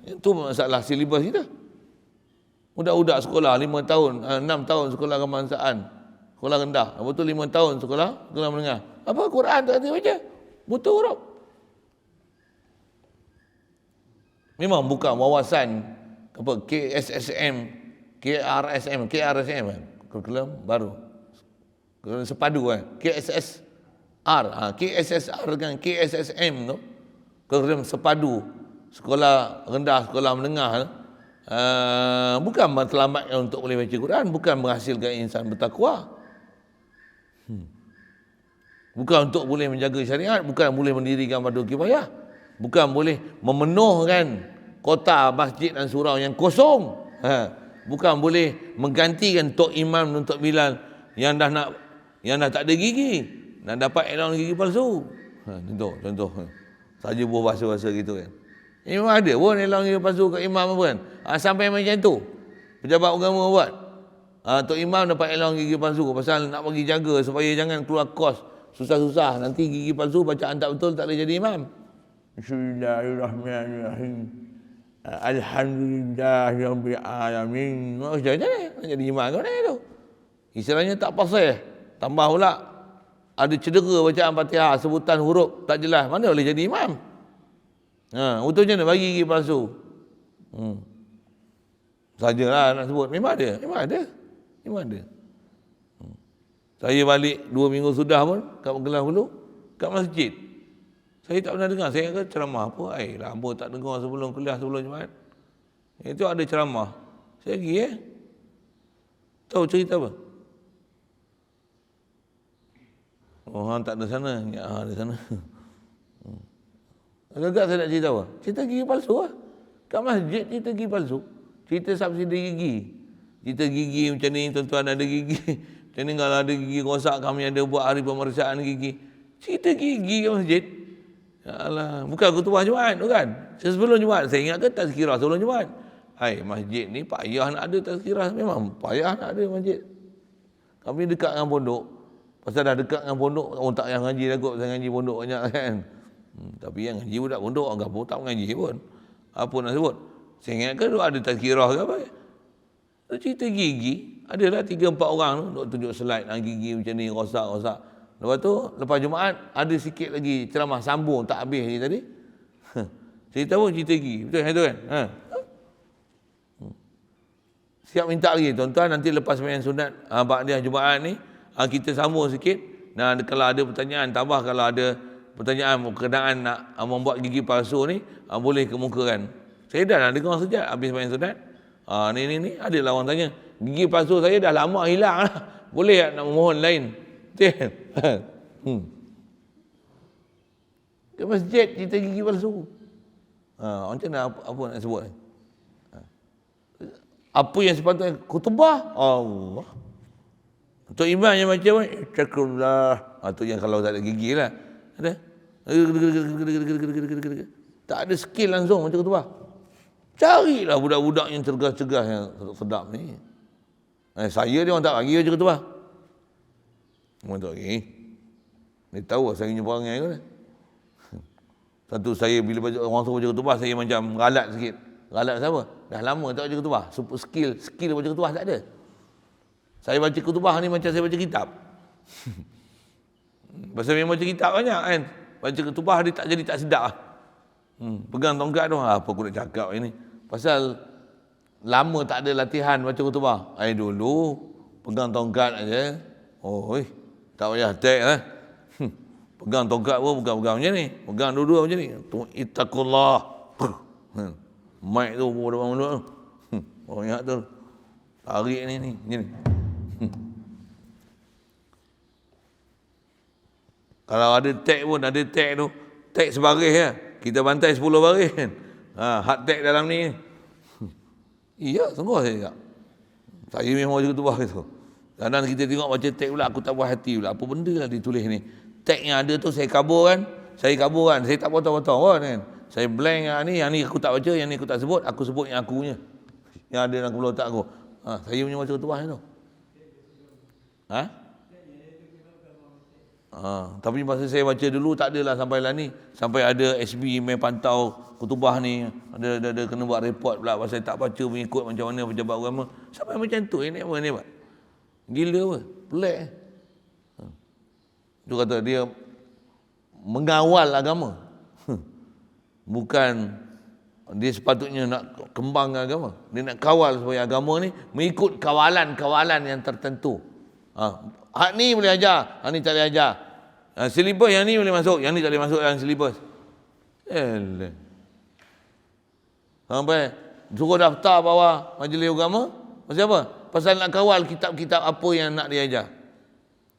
Itu masalah silibus kita. Budak-budak sekolah 5 tahun, 6 tahun sekolah kebangsaan, sekolah rendah. Lepas tu 5 tahun sekolah menengah. Apa Quran tak ada baca? Buta huruf. Memang bukan wawasan apa KSSM, KRSM kurikulum baru. Kurikulum sepadu KSSR, KSSR dengan KSSM tu kurikulum sepadu sekolah rendah, sekolah menengah bukan menyelamatkan untuk boleh baca Quran, bukan menghasilkan insan bertakwa. Bukan untuk boleh menjaga syariat, bukan boleh mendirikan fardu kifayah, bukan boleh memenuhkan kota masjid dan surau yang kosong. Bukan boleh menggantikan tok imam dan tok bilal yang dah tak ada gigi, nak dapat elong gigi palsu. Contoh. Saja buah bahasa-bahasa gitu kan. Memang ada pun elong gigi palsu kat imam apa kan. Sampai macam tu. Pejabat agama buat. Tok imam dapat elong gigi palsu pasal nak bagi jaga supaya jangan keluar kos susah-susah. Nanti gigi palsu bacaan tak betul tak boleh jadi imam. Bismillahirrahmanirrahim. Alhamdulillahirabbil alamin. Macam mana nak jadi imam kau ni tu? Istilahnya tak pasal. Tambah pula ada cedera bacaan Fatihah, sebutan huruf tak jelas. Mana boleh jadi imam? Betul macam mana bagi gigi palsu? Sajalah nak sebut. Memang ada. Saya balik 2 minggu sudah pun kat Kelang Hulu, kat masjid. Saya tak pernah dengar. Saya kata ceramah apa? Lama tak dengar sebelum kuliah, sebelum Jumaat. Itu ada ceramah. Saya pergi tahu cerita apa? Hang tak ada sana. Ya, ada sana. Agak-agak saya nak cerita apa? Cerita gigi palsu lah. Kat masjid cerita gigi palsu. Cerita subsidi gigi. Cerita gigi macam ni, tuan-tuan ada gigi. Macam ni kalau ada gigi rosak, kami ada buat hari pemeriksaan gigi. Cerita gigi kat masjid. Ya Allah, bukan khutbah Jumaat tu kan. Sebelum Jumaat, saya ingat ke tazkirah sebelum Jumaat. Masjid ni payah nak ada tazkirah. Memang payah nak ada masjid. Kami dekat dengan pondok. Pasal dah dekat dengan pondok, orang tak yang ngaji dah kot. Pasal ngaji pondok banyak kan. Tapi yang ngaji budak pondok, orang pun tak mengaji pun. Apa nak sebut? Saya ingat ke ada tazkirah ke apa? Cerita gigi. Adalah 3-4 orang tu duk tunjuk slide gigi macam ni rosak. Lepas tu lepas Jumaat ada sikit lagi ceramah sambung tak habis ni tadi. Cerita pun cerita gigi. Betul itu kan? Siap minta lagi tuan-tuan, nanti lepas sembahyang sunat ba'da Jumaat ni kita sambung sikit. Nah, kalau ada pertanyaan tambah, kalau ada pertanyaan berkenaan nak membuat gigi palsu ni boleh kemukakan. Saya dah nak dengar sejak habis sembahyang sunat. Ni adalah orang tanya, gigi palsu saya dah lama hilang lah. Boleh tak nak memohon lain? Ke masjid kita gigi palsu. Macam mana apa nak sebut ni? Apa yang sepatutnya khutbah? Allah. Untuk imam yang macam Ittaqullah. Tu yang kalau tak ada gigi lah. Ada. Tak ada skill langsung macam khutbah. Carilah budak-budak yang cergas-cergas yang sedap ni. Saya dia orang tak bagi macam khutbah. Orang tak bagi. Dia tahu saya punya perangai tu. Satu saya bila baca orang suruh baca khutbah saya macam ralat sikit. Ralat siapa? Dah lama tak baca khutbah. Super skill baca khutbah tak ada. Saya baca khutbah ni macam saya baca kitab. Pasal memang baca kitab banyak kan. Baca khutbah dia tak jadi tak sedap lah. Pegang tongkat tu, apa aku nak cakap ini. Pasal lama tak ada latihan baca khutbah. Dulu pegang tongkat aja. Tak payah tek lah. Pegang tongkat pun pegang macam ni. Pegang dua-dua macam ni. Ittaqullah. Mic tu depan mulut tu. Orang ingat tu. Tarik ni. Macam ni. Kalau ada tag pun, ada tag tu. Tag sebaris ya. Kita bantai 10 baris kan. Hard tag dalam ni. Iya, sungguh saya cakap. Saya memang baca khutbah tu. Kadang kita tengok baca tag pula, aku tak puas hati pula. Apa benda lah ditulis ni. Tag yang ada tu saya kaburkan. Saya tak potong-potong pun kan. Saya blank yang ni aku tak baca, yang ni aku tak sebut. Aku sebut yang aku punya. Yang ada dalam kepala otak aku. Saya punya baca khutbah tu. Tapi masa saya baca dulu tak adalah sampai lah ni. Sampai ada SB main pantau khutbah ni. Ada kena buat report pula pasal tak baca mengikut macam mana pejabat agama. Sampai macam tu. Ini apa ni buat? Gila apa? Pelik. Dia kata dia mengawal agama. Bukan dia sepatutnya nak kembangkan agama. Dia nak kawal supaya agama ni mengikut kawalan-kawalan yang tertentu. Hak ni boleh ajar, hak ni tak boleh ajar. Silibus yang ni boleh masuk, yang ni tak boleh masuk dalam silibus. Sampai suruh daftar bawah majlis agama. Pasal apa? Pasal nak kawal kitab-kitab apa yang nak diajar.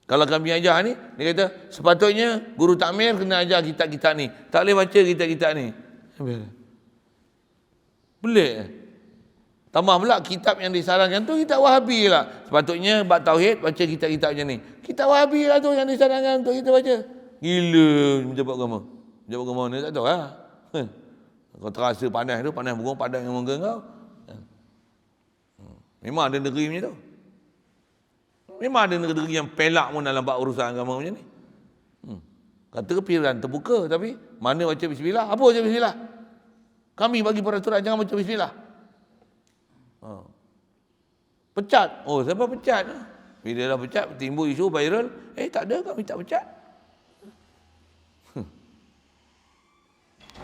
Kalau kami ajar ni, dia kata sepatutnya guru takmir kena ajar kitab-kitab ni. Tak boleh baca kitab-kitab ni. Pelik. Tambah pula kitab yang disarankan tu kitab Wahabi lah. Sepatutnya bab tauhid baca kitab-kitab macam ni. Kitab Wahabi lah tu yang disarankan untuk kita baca. Gila pejabat agama. Pejabat agama ni tak tahu lah. Kau terasa panas tu, panas burung padan dengan muka kau. Memang ada negeri macam tu. Memang ada negeri yang pelak pun dalam bab urusan agama macam ni. Kata kepikiran terbuka tapi mana baca bismillah? Apa baca bismillah? Kami bagi peraturan jangan baca bismillah. Pecat. Siapa pecat? Bila dah pecat, timbul isu viral. Tak ada, kami tak pecat.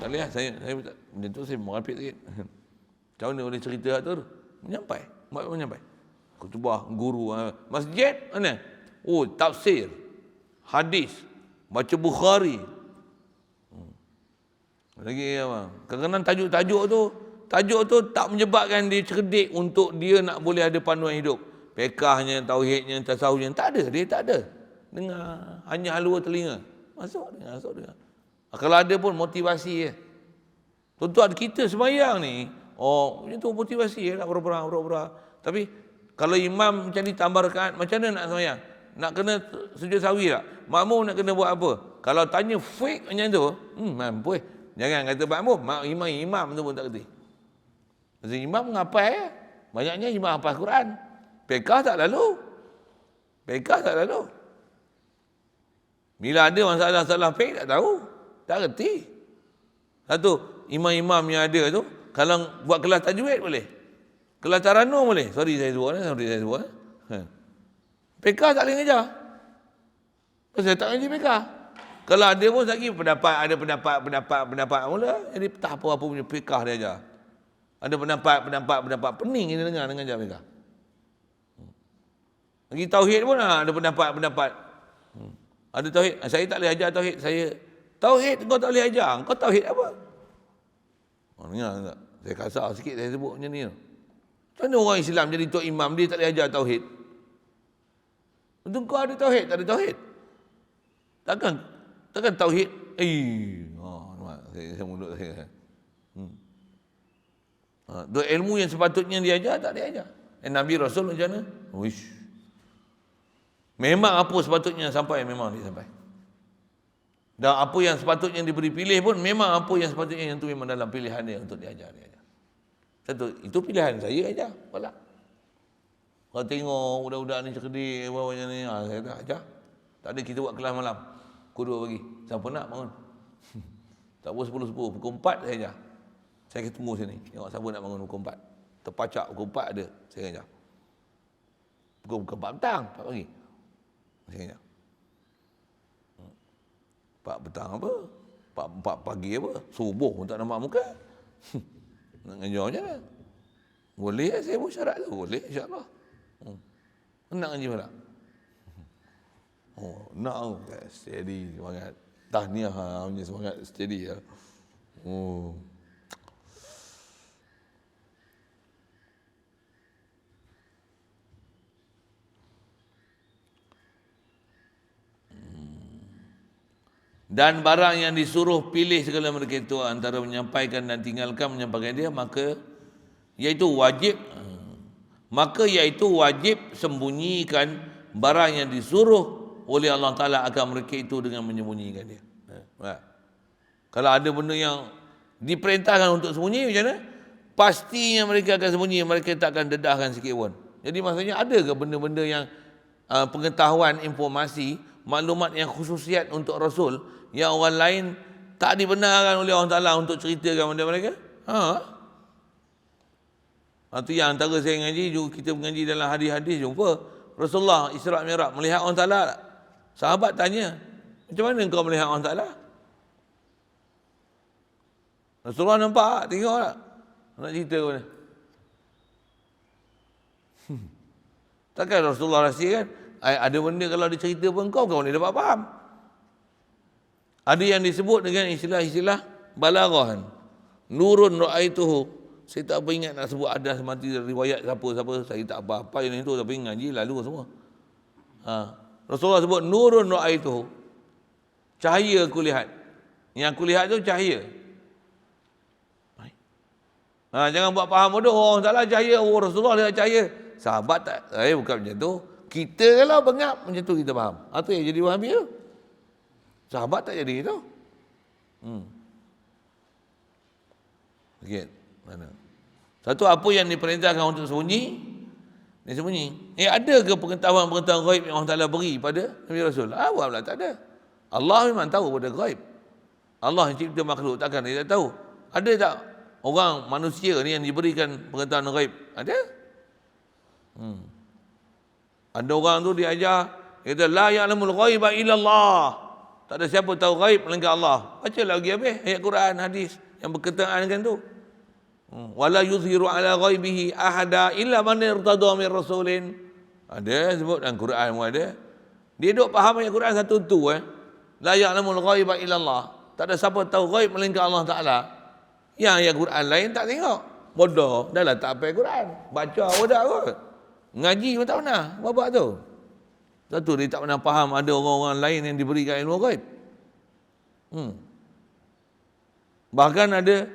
Tak boleh lah, saya macam tu saya merapit sikit. Macam mana boleh cerita tu? Menyampai. Khutbah, guru, masjid, mana? Tafsir, hadis, baca Bukhari. Lagi apa? Kadang-kadang tajuk tu tak menyebabkan dia cerdik untuk dia nak boleh ada panduan hidup. Fiqahnya, tauhidnya, tasawufnya, tak ada. Dia tak ada. Dengar, hanya halua telinga. Masuk dengar. Kalau ada pun motivasi je. Tuan-tuan kita sembahyang ni, macam tu motivasi lah, berperang. Tapi kalau imam macam ni tambah rakaat, macam mana nak sembahyang? Nak kena sujud sawi tak? Makmum nak kena buat apa? Kalau tanya fake macam tu, mampu. Jangan kata makmum, imam tu pun tak kerti. Maksud imam menghafal, banyaknya imam hafal Quran. Fiqah tak lalu. Bila ada masalah fiqh tak tahu. Tak kerti. Satu, imam-imam yang ada tu, kalau buat kelas tajwid boleh. Kelas taranum boleh. Sorry saya sebut. Fiqah tak boleh ngajar. Pasal tak ngaji fiqah. Kalau ada pun lagi ada pendapat mula. Jadi tak apa-apa punya fiqah dia ajar. Ada pendapat pening kita dengar dengan ajar fiqah. Lagi tauhid pun ada pendapat. Ada tauhid. Saya tak boleh ajar tauhid. Tauhid kau tak boleh ajar. Kau tauhid apa? Dengar tak? Saya kasar sikit saya sebut macam ni. Macam mana orang Islam jadi tok imam dia tak boleh ajar tauhid? Betul kau ada tauhid, tak ada tauhid. Takkan tauhid. Saya mulut saya. Tu ilmu yang sepatutnya diajar tak diajar. Nabi Rasul macam mana? Wish. Memang apa sepatutnya sampai memang dia sampai. Dan apa yang sepatutnya diberi pilih pun memang apa yang sepatutnya yang tu memang dalam pilihan dia untuk diajar. Satu, itu pilihan saya aja. Apalah. Kalau tengok budak-budak ni cerdik macam ni, saya tak ajar. Tak ada kita buat kelas malam. Pukul 2 pagi. Siapa nak bangun? Tak boleh 10-10. Pukul 4 saya ajar. Saya ketemu sini. Tengok siapa nak bangun pukul 4. Terpacak pukul 4 ada. Saya ajar. Pukul 4 petang. 4 pagi. Saya ajar. 4 petang apa? 4 pagi apa? Subuh pun tak nampak muka. Nak ngajar macam mana? Boleh saya buat syarat tu? Boleh insyaAllah. Nak ngaji mana? Nak steady semangat. Tahniah punya semangat steady ya. Dan barang yang disuruh pilih segala mereka itu antara menyampaikan dan tinggalkan menyampaikan dia, maka iaitu wajib sembunyikan barang yang disuruh oleh Allah Ta'ala akan mereka itu dengan menyembunyikan dia. Kalau ada benda yang diperintahkan untuk sembunyi macam mana? Pastinya mereka akan sembunyi, mereka tak akan dedahkan sikit pun. Jadi maksudnya ada ke benda-benda yang pengetahuan, informasi, maklumat yang khususiat untuk Rasul yang orang lain tak dibenarkan oleh Allah Ta'ala untuk ceritakan benda mereka? Itu yang antara saya ngaji, juga kita mengaji dalam hadis-hadis jumpa Rasulullah Isra' Mi'raj melihat Allah Ta'ala. Sahabat tanya, macam mana engkau melihat Allah Ta'ala? Rasulullah nampak, tengok tak? Nak cerita ke mana? Takkan Rasulullah rahsia kan? Ada benda kalau dicerita pun kau boleh dapat faham. Ada yang disebut dengan istilah-istilah balaghah. Nurun ra'aituhu. Saya tak apa ingat nak sebut ada semati riwayat siapa-siapa. Saya tak apa-apa yang itu, tapi ngaji lalu semua. Rasulullah sebut nurun ra'aituhu. Cahaya aku lihat. Yang aku lihat tu cahaya. Jangan buat faham bodoh. Orang salah cahaya. Rasulullah lihat cahaya. Sahabat tak. Bukan macam tu. Kita kalau bengap macam tu kita faham. Itu yang jadi Wahabi tu. Sahabat tak jadi itu. Sikit. Mana? Satu, apa yang diperintahkan untuk sembunyi, dia sembunyi. Ada ke pengetahuan-pengetahuan ghaib yang Allah Ta'ala beri pada Nabi Rasul? Awamlah tak ada. Allah memang tahu pada ghaib. Allah yang cipta makhluk, takkan dia tak tahu. Ada tak orang manusia ni yang diberikan pengetahuan ghaib? Ada? Ada orang tu diajar, dia kata la ya'lamul ghaiba illallah. Tak ada siapa tahu ghaib melainkan Allah. Baca lagi habis ayat Quran, hadis yang berkenaan dengan tu. Wala yuzhiru ala ghaibihi ahada illa man irtada min rasulin. Ada sebut dalam Quran pun ada. Dia duk faham ayat Quran satu tu La ya'lamul ghaiba illallah. Tak ada siapa tahu ghaib melainkan Allah Ta'ala. Yang ayat Quran lain tak tengok. Bodoh, dah lah tak hafal Quran. Baca bodoh kot. Ngaji pun tak pernah, babak tu. Satu, dia tak pernah faham ada orang-orang lain yang diberikan ilmu ghaib. Bahkan ada,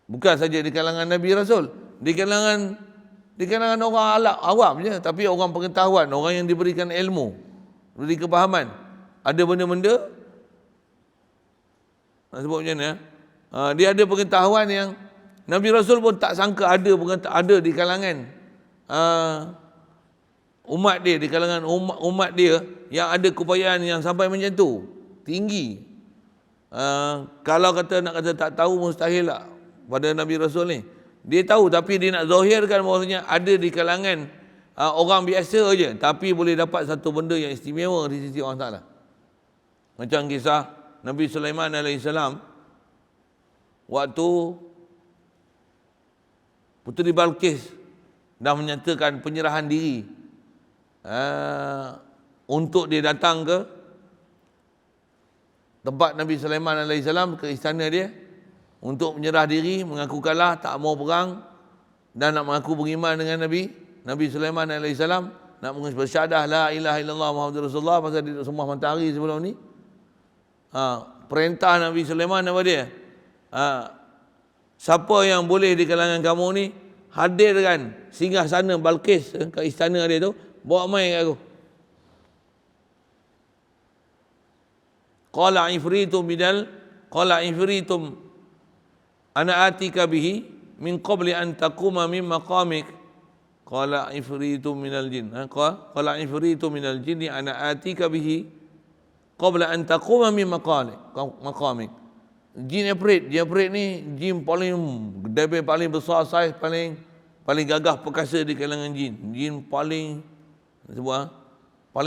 bukan saja di kalangan Nabi Rasul, di kalangan orang awam je, tapi orang pengetahuan, orang yang diberikan ilmu, beri kepahaman. Ada benda-benda, nak sebut macam mana, dia ada pengetahuan yang Nabi Rasul pun tak sangka ada di kalangan umat dia, di kalangan umat dia yang ada keupayaan yang sampai macam tu, tinggi. Kalau nak kata tak tahu, mustahil lah pada Nabi Rasul ni. Dia tahu, tapi dia nak zahirkan bahawasanya ada di kalangan orang biasa je, tapi boleh dapat satu benda yang istimewa di sisi Allah Ta'ala. Macam kisah Nabi Sulaiman AS, waktu Puteri Balqis dah menyatakan penyerahan diri untuk dia datang ke tempat Nabi Sulaiman AS, ke istana dia, untuk menyerah diri, mengaku kalah, tak mau perang, dan nak mengaku beriman dengan Nabi Sulaiman AS, nak bersyahadah la ilaha illallah Muhammadur Rasulullah pasal dia semua matahari sebelum ni. perintah Nabi Sulaiman apa dia? Siapa yang boleh di kalangan kamu ni hadirkan singgah sana Balqis ke istana dia tu, bawa mai kat aku. Qala ifritum ana atika bihi min qabli an taquma min maqamik. Qala ifritum minal jin. Qala ifritum minal jin ana atika bihi qabla an taquma min maqamik. Jin Ifrit ni jin paling gede, paling besar saiz, paling gagah perkasa di kalangan jin. Jin paling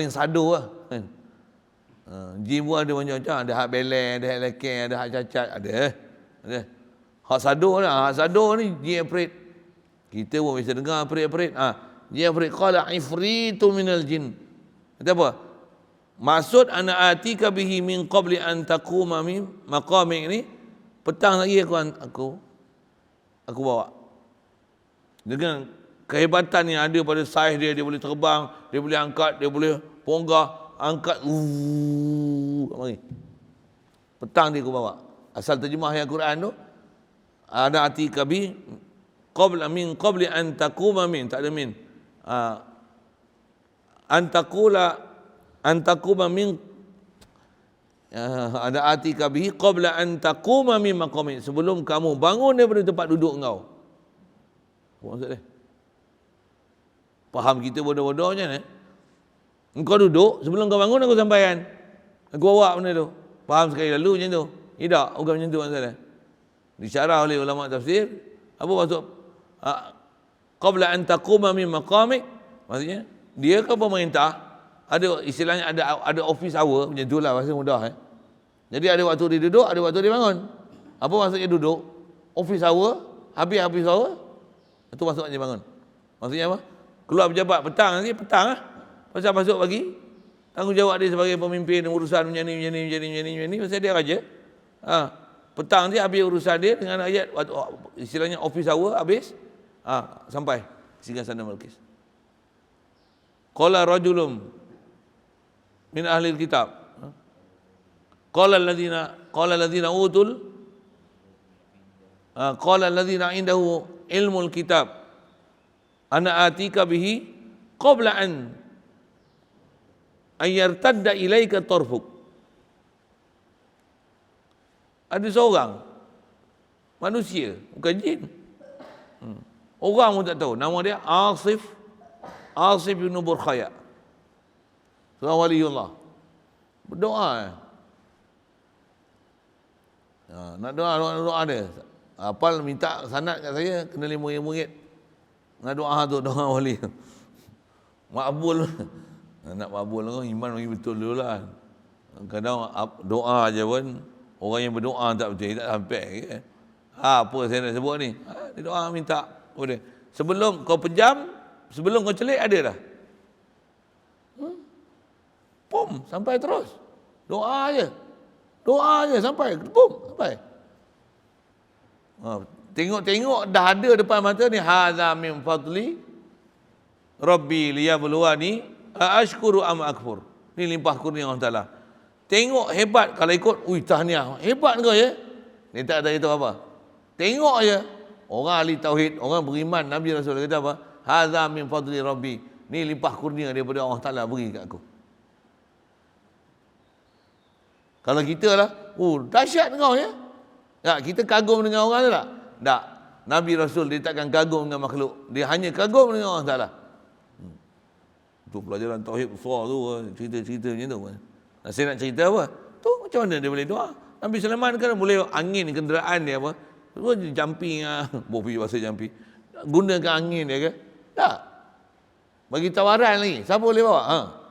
sado lah kan. Jin pun ada macam-macam, ada hak beleng, ada hak lekeng, ada hak cacat, ada. Hak sado lah, hak sado ni jin Ifrit. Kita pun biasa dengar Ifrit. Jin Ifrit qala ifritu minal jin. Kata apa? Maksud ana atika bihi min qabli an taquma min maqamik ni, petang lagi aku bawa. Dengan kehebatan yang ada pada saiz dia boleh terbang, dia boleh angkat, dia boleh ponggah, angkat mari. Petang dia aku bawa. Asal terjemah yang Quran tu, ana atika bi qabli an taquma min, tak ada min. Antakuma min ada atika bihi qabla an taquma min maqamik, sebelum kamu bangun daripada tempat duduk engkau. Apa maksud dia? Faham kita bodoh-bodoh macam ni? Engkau duduk, sebelum kau bangun aku sampaikan. Aku bawa benda tu. Faham sekali lalu macam tu? Tidak, bukan macam tu maksudnya. Disyarah oleh ulama tafsir, apa maksud qabla an taquma min maqamik? Maksudnya dia ke pemerintah, ada istilahnya ada office hour, macam itulah bahasa mudah. Jadi ada waktu dia duduk, ada waktu dia bangun. Apa maksudnya duduk? Office hour, habis office hour, itu maksudnya bangun. Maksudnya apa? Keluar pejabat petang nanti, petang lah. Pasal masuk pagi, tanggungjawab dia sebagai pemimpin urusan macam ni, pasal dia raja. Petang dia habis urusan dia dengan ayat, istilahnya office hour habis, sampai singgah sana Balqis. Qala rajulum min ahli kitab. Qala alladhina indahu ilmul kitab ana atika bihi qabla an yartadda ilaika tarfuk. Ada seorang manusia, bukan jin. Orang pun tak tahu, nama dia Asif bin Burkhaya, seorang waliullah. Berdoa. Nak doa dia. Apal minta sanad kat saya, kena RM5. Nak doa tu, doa wali. Makbul. Nak makbul tu, iman bagi betul dulu lah. Kadang doa je pun, orang yang berdoa tak betul, tak sampai. Apa saya nak sebut ni? Dia doa minta. Sebelum kau pejam, sebelum kau celik ada dah. Pum, sampai terus. Doa je sampai. Pum, sampai. Tengok dah ada depan mata ni, hadza min fadli rabbi liyabluwani ashkuru am akfur. Ni limpah kurnia Allah Taala. Tengok hebat, kalau ikut, tahniah. Hebat kau ya. Dia tak ada itu apa. Tengok je. Orang ahli tauhid, orang beriman, Nabi Rasul kata apa? Hadza min fadli rabbi. Ni limpah kurnia daripada Allah Taala beri kat aku. Kalau kita lah, dahsyat kau ya. Tak, kita kagum dengan orang tu tak? Tak. Nabi Rasul dia takkan kagum dengan makhluk. Dia hanya kagum dengan Allah Taala. Itu pelajaran tauhid besar tu, cerita-cerita macam tu. Saya nak cerita apa? Tu macam mana dia boleh doa? Nabi Sulaiman kan boleh angin kenderaan dia apa? Tu jumping bopi bahasa jumping. Gunakan angin dia ke? Tak. Bagi tawaran lagi. Siapa boleh bawa?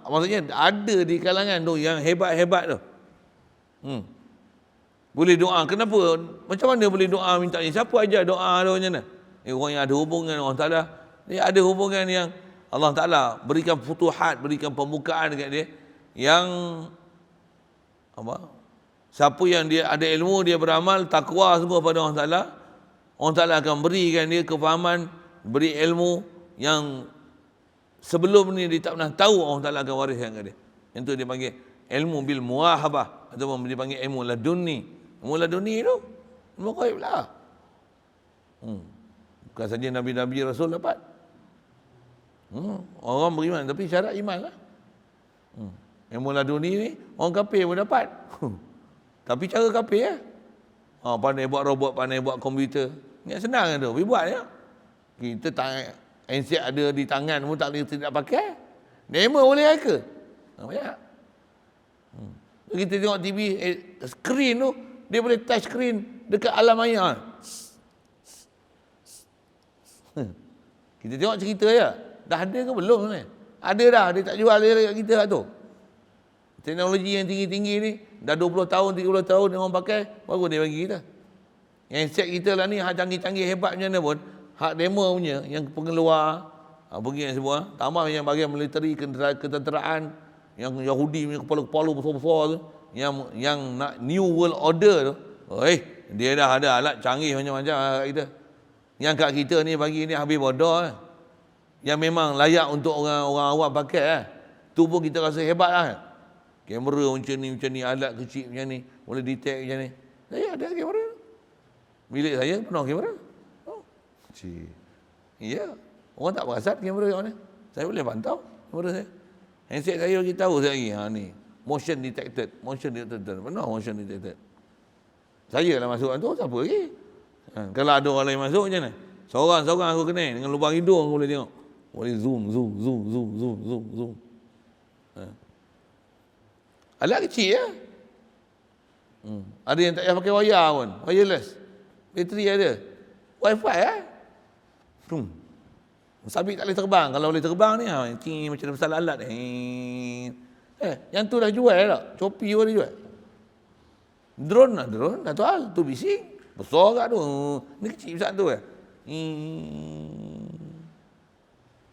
Maksudnya ada di kalangan tu yang hebat-hebat tu. Boleh doa. Kenapa? Macam mana boleh doa minta ni? Siapa ajar doa tu macam mana? Orang yang ada hubungan dengan Allah Ta'ala. Dia ada hubungan yang Allah Ta'ala berikan futuhat, berikan pembukaan dekat dia. Yang siapa yang dia ada ilmu, dia beramal, takwa sungguh pada Allah Ta'ala, Allah Ta'ala akan berikan dia kefahaman, beri ilmu yang sebelum ni dia tak pernah tahu, Allah Ta'ala akan wariskan ke dia. Itu dia panggil ilmu bil muwahabah. ataupun dipanggil ilmu laduni. Ilmu laduni tu ilmu ghaib lah. Bukan saja Nabi-Nabi Rasul dapat. Orang beriman tapi syarat iman lah. Ilmu laduni ni orang kafir pun dapat. Tapi cara kafir lah. Pandai buat robot, pandai buat komputer. Ni senang kan tu, pergi buat je. Kita handset ada di tangan pun tak boleh tidak pakai. Demo boleh ke? Banyak. Kita tengok TV, skrin tu, dia boleh touch screen dekat alam maya. Kita tengok cerita je. Dah ada ke belum ni? Ada dah, dia tak jual dia dekat kita lah tu. Teknologi yang tinggi-tinggi ni, dah 20 tahun, 30 tahun orang pakai, baru dia bagi kita. Yang set kita lah ni, hak canggih-canggih hebat macam mana pun, hak demo punya, yang pengeluar, pergi yang semua, tambah yang bahagian militeri, ketenteraan, yang Yahudi punya kepala-kepala besar-besar tu, yang nak New World Order tu, dia dah ada alat canggih macam-macam kat kita. Yang kat kita ni bagi ni habis bodoh lah. Yang memang layak untuk orang awam pakai lah. Tu pun kita rasa hebat lah. Kamera macam ni, alat kecil macam ni, boleh detect macam ni. Saya ada kamera. Bilik saya penuh kamera. Ya. Orang tak perasan kamera kat mana. Saya boleh pantau kamera saya. Handset saya bagi tahu saya lagi. Ni. Motion detected. Penuh motion detected. Saya lah masuk tu, siapa lagi? Kalau ada orang lain masuk macam mana? Seorang-seorang aku kenal. Dengan lubang hidung aku boleh tengok. Boleh zoom. Alat kecil ya. Ada yang tak payah pakai wayar pun. Wireless. Bateri ada. Wi-Fi ya. Sabit tak boleh terbang. Kalau boleh terbang ni, macam pasal alat. Yang tu dah jual tak? Shopee pun dah jual. Drone dah jual. Tu bising. Besar kat tu. Ni kecil besar tu ya.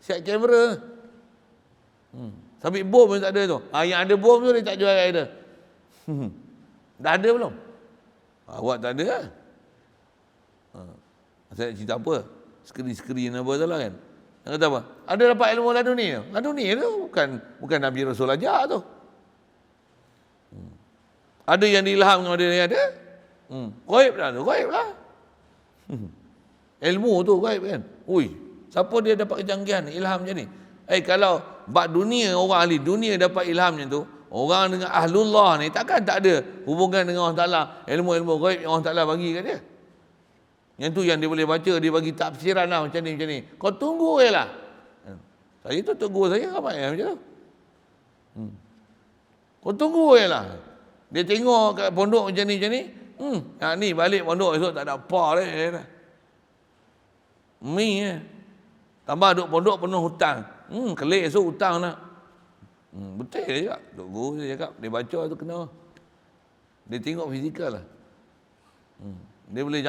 Siap kamera. Sabit bom pun tak ada tu. Yang ada bom tu dia tak jual kat kita. Dah ada belum? Awak tak ada lah. Saya nak cerita apa? Skrin apa tu lah kan. Yang kata apa? Ada dapat ilmu laduni tu. Laduni tu bukan Nabi Rasul ajak tu. Ada yang diilham dengan dia ada. Ghaib dah tu. Ghaib lah. Ilmu tu ghaib kan. Siapa dia dapat kecanggihan ilham macam ni? Kalau bab dunia, orang ahli dunia dapat ilham macam tu, orang dengan ahlullah ni takkan tak ada hubungan dengan Allah Ta'ala, ilmu-ilmu ghaib yang Allah Ta'ala bagi kat dia. Yang tu yang dia boleh baca, dia bagi tafsiran lah macam ni. Kau tunggu je lah. Saya tu tunggu saya ramai macam tu. Kau tunggu je lah. Dia tengok kat pondok macam ni. Ni balik pondok esok tak ada apa dia. Tambah duduk pondok penuh hutang. Kelik esok hutang nak. Betul je cakap. Duk guru dia cakap. Dia baca tu kena. Dia tengok fizikal lah. Dia boleh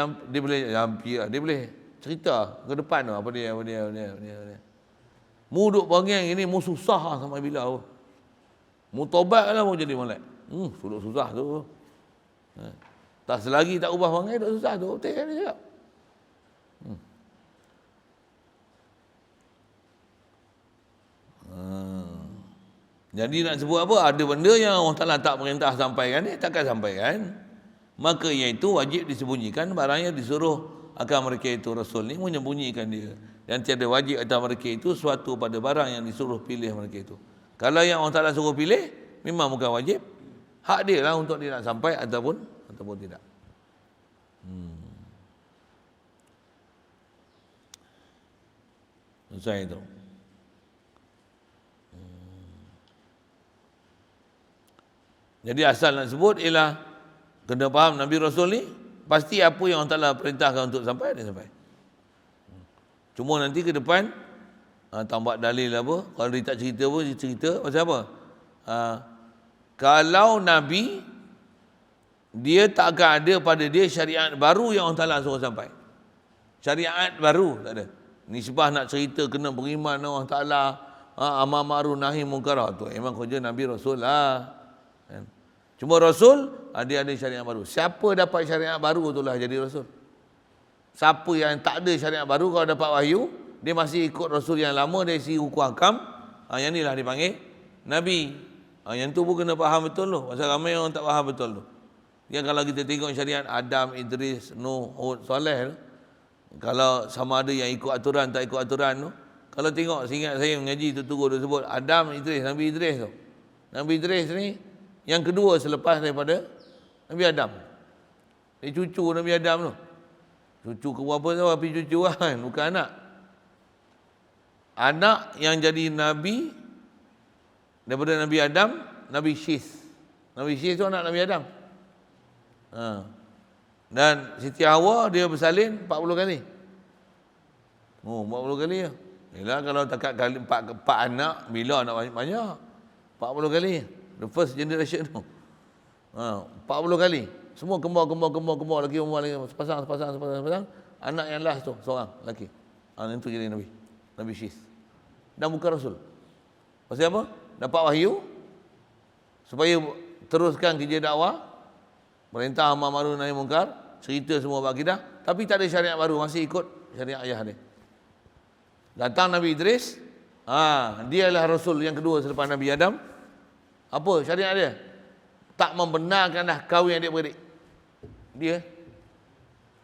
jampi lah. Dia boleh cerita ke depan tu. Apa dia. Mu duk panggil ini, mu susah lah sampai bila tu. Mu tobat lah mu jadi molek. Sudah susah tu. Tak selagi tak ubah panggil, duk susah tu. Betul kan dia cakap. Jadi nak sebut apa? Ada benda yang Allah Ta'ala tak perintah sampaikan, dia takkan sampaikan. Maka iaitu wajib disembunyikan barang yang disuruh akan mereka itu. Rasul ni menyembunyikan dia. Dan tiada wajib atas mereka itu suatu pada barang yang disuruh pilih mereka itu. Kalau yang Allah Ta'ala suruh pilih, memang bukan wajib. Hak dia lah untuk dia nak sampai ataupun tidak. Selesai itu. Jadi asal nak sebut ialah kena faham Nabi Rasul ni pasti apa yang Allah Ta'ala perintahkan untuk sampai, dia sampai. Cuma nanti ke depan tambah dalil apa, kalau dia tak cerita pun dia cerita pasal apa. Kalau Nabi dia tak akan ada pada dia syariat baru yang Allah Ta'ala suruh sampai. Syariat baru tak ada. Nisbah nak cerita kena beriman Allah Ta'ala, amar ma'ruf nahi munkar, tu memang kerja Nabi Rasul lah. Cuma Rasul dia ada syariat baru. Siapa dapat syariat baru itulah jadi Rasul. Siapa yang tak ada syariat baru, kalau dapat wahyu, dia masih ikut Rasul yang lama dari segi hukum hakam, yang inilah dipanggil Nabi. Yang tu pun kena faham betul tu. Pasal ramai orang tak faham betul tu. Yang kalau kita tengok syariat Adam, Idris, Nuh, Hud, Saleh tu, kalau sama ada yang ikut aturan tak ikut aturan tu, kalau tengok, seingat saya mengaji tu dia sebut Adam, Idris, Nabi Idris tu. Nabi Idris ni yang kedua selepas daripada Nabi Adam. Dia cucu Nabi Adam tu. Cucu ke berapa tu, tapi cucu kan, bukan anak. Anak yang jadi Nabi daripada Nabi Adam, Nabi Syis. Nabi Syis tu anak Nabi Adam. Dan Siti Hawa dia bersalin 40 kali. 40 kali ya. Yalah kalau takat kali 4 anak, bila anak banyak? 40 kali. The first generation tu. 40 kali. Semua kembar lagi sepasang. Anak yang last tu seorang lelaki. Itu jadi Nabi. Nabi Syis. Dan bukan Rasul. Pasal apa? Dapat wahyu supaya teruskan kerja dakwah, perintah amar ma'ruf nahi munkar, cerita semua akidah, tapi tak ada syariat baru, masih ikut syariat ayah dia. Datang Nabi Idris, dia adalah Rasul yang kedua selepas Nabi Adam. Apa syariat dia? Tak membenarkan dah kahwin adik-beradik. Dia.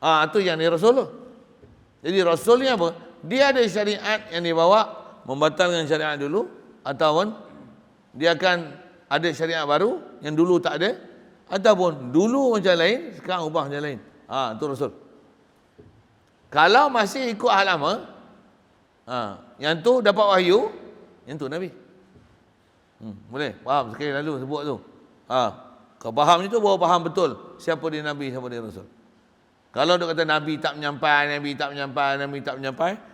Itu yang dia Rasul tu. Jadi Rasul ni apa? Dia ada syariat yang dibawa membatalkan syariat dulu, ataupun dia akan ada syariat baru yang dulu tak ada, ataupun dulu macam lain, sekarang ubah macam lain. Itu Rasul. Kalau masih ikut hal lama, yang tu dapat wahyu, yang tu Nabi. Boleh? Faham? Sekali lalu sebut tu. Kau faham itu baru faham betul siapa dia Nabi, siapa dia Rasul. Kalau dia kata Nabi tak menyampai,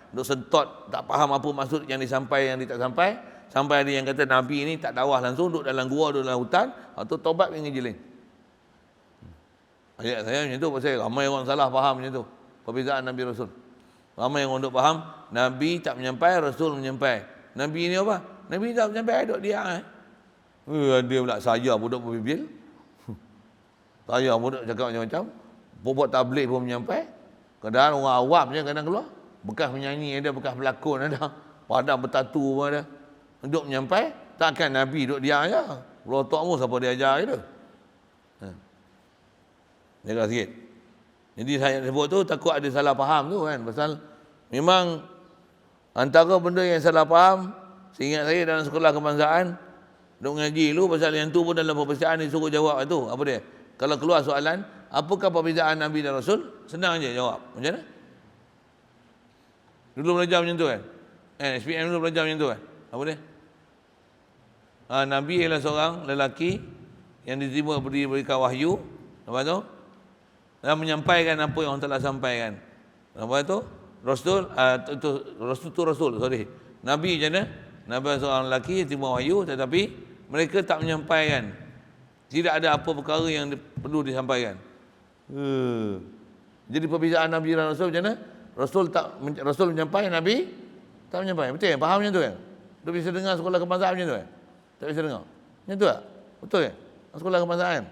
duk sentot, tak faham apa maksud yang disampaikan, yang dia tak sampai. Sampai ada yang kata Nabi ni tak dakwah langsung, duduk dalam gua, duduk dalam hutan, atau tobat dengan jeling. Ayat saya macam tu, pasal ramai orang salah faham macam tu. Perbezaan Nabi Rasul. Ramai orang duk faham, Nabi tak menyampai, Rasul menyampai. Nabi ni apa? Nabi tak menyampai, duduk dia. Dia pula, saya pun duduk berbibil. Saya pun duduk cakap macam-macam. Buat tabligh pun menyampai. Kadang orang awam je kadang keluar. Bekas menyanyi ada, bekas berlakon ada. Padang bertatu pun ada. Duduk menyampai, takkan Nabi duduk dia aja. Berotok pun siapa dia ajar itu. Jaga sikit. Jadi saya sebut tu takut ada salah faham tu kan. Pasal memang antara benda yang salah faham, seingat saya dalam sekolah kebangsaan, duk ngaji dulu pasal yang tu pun dalam peperiksaan disuruh jawab tu. Apa dia? Kalau keluar soalan, apakah perbezaan Nabi dan Rasul? Senang je jawab. Macam mana? Dulu belajar macam tu kan? SPM dulu belajar macam tu kan? Apa dia? Nabi ialah seorang lelaki yang diterima diberikan wahyu. Lepas tu? Dan menyampaikan apa yang Allah telah sampaikan. Lepas tu? Rasul, sorry. Nabi macam mana? Nabi seorang lelaki yang terima wahyu, tetapi mereka tak menyampaikan. Tidak ada apa perkara yang perlu disampaikan. Jadi perbezaan Nabi dan Rasul macam mana? Rasul menyampaikan, Nabi tak menyampaikan. Betul kan? Faham macam tu kan? Dia bisa dengar sekolah kebangsaan macam tu kan? Tak bisa dengar. Macam tu tak? Betul kan? Sekolah kebangsaan.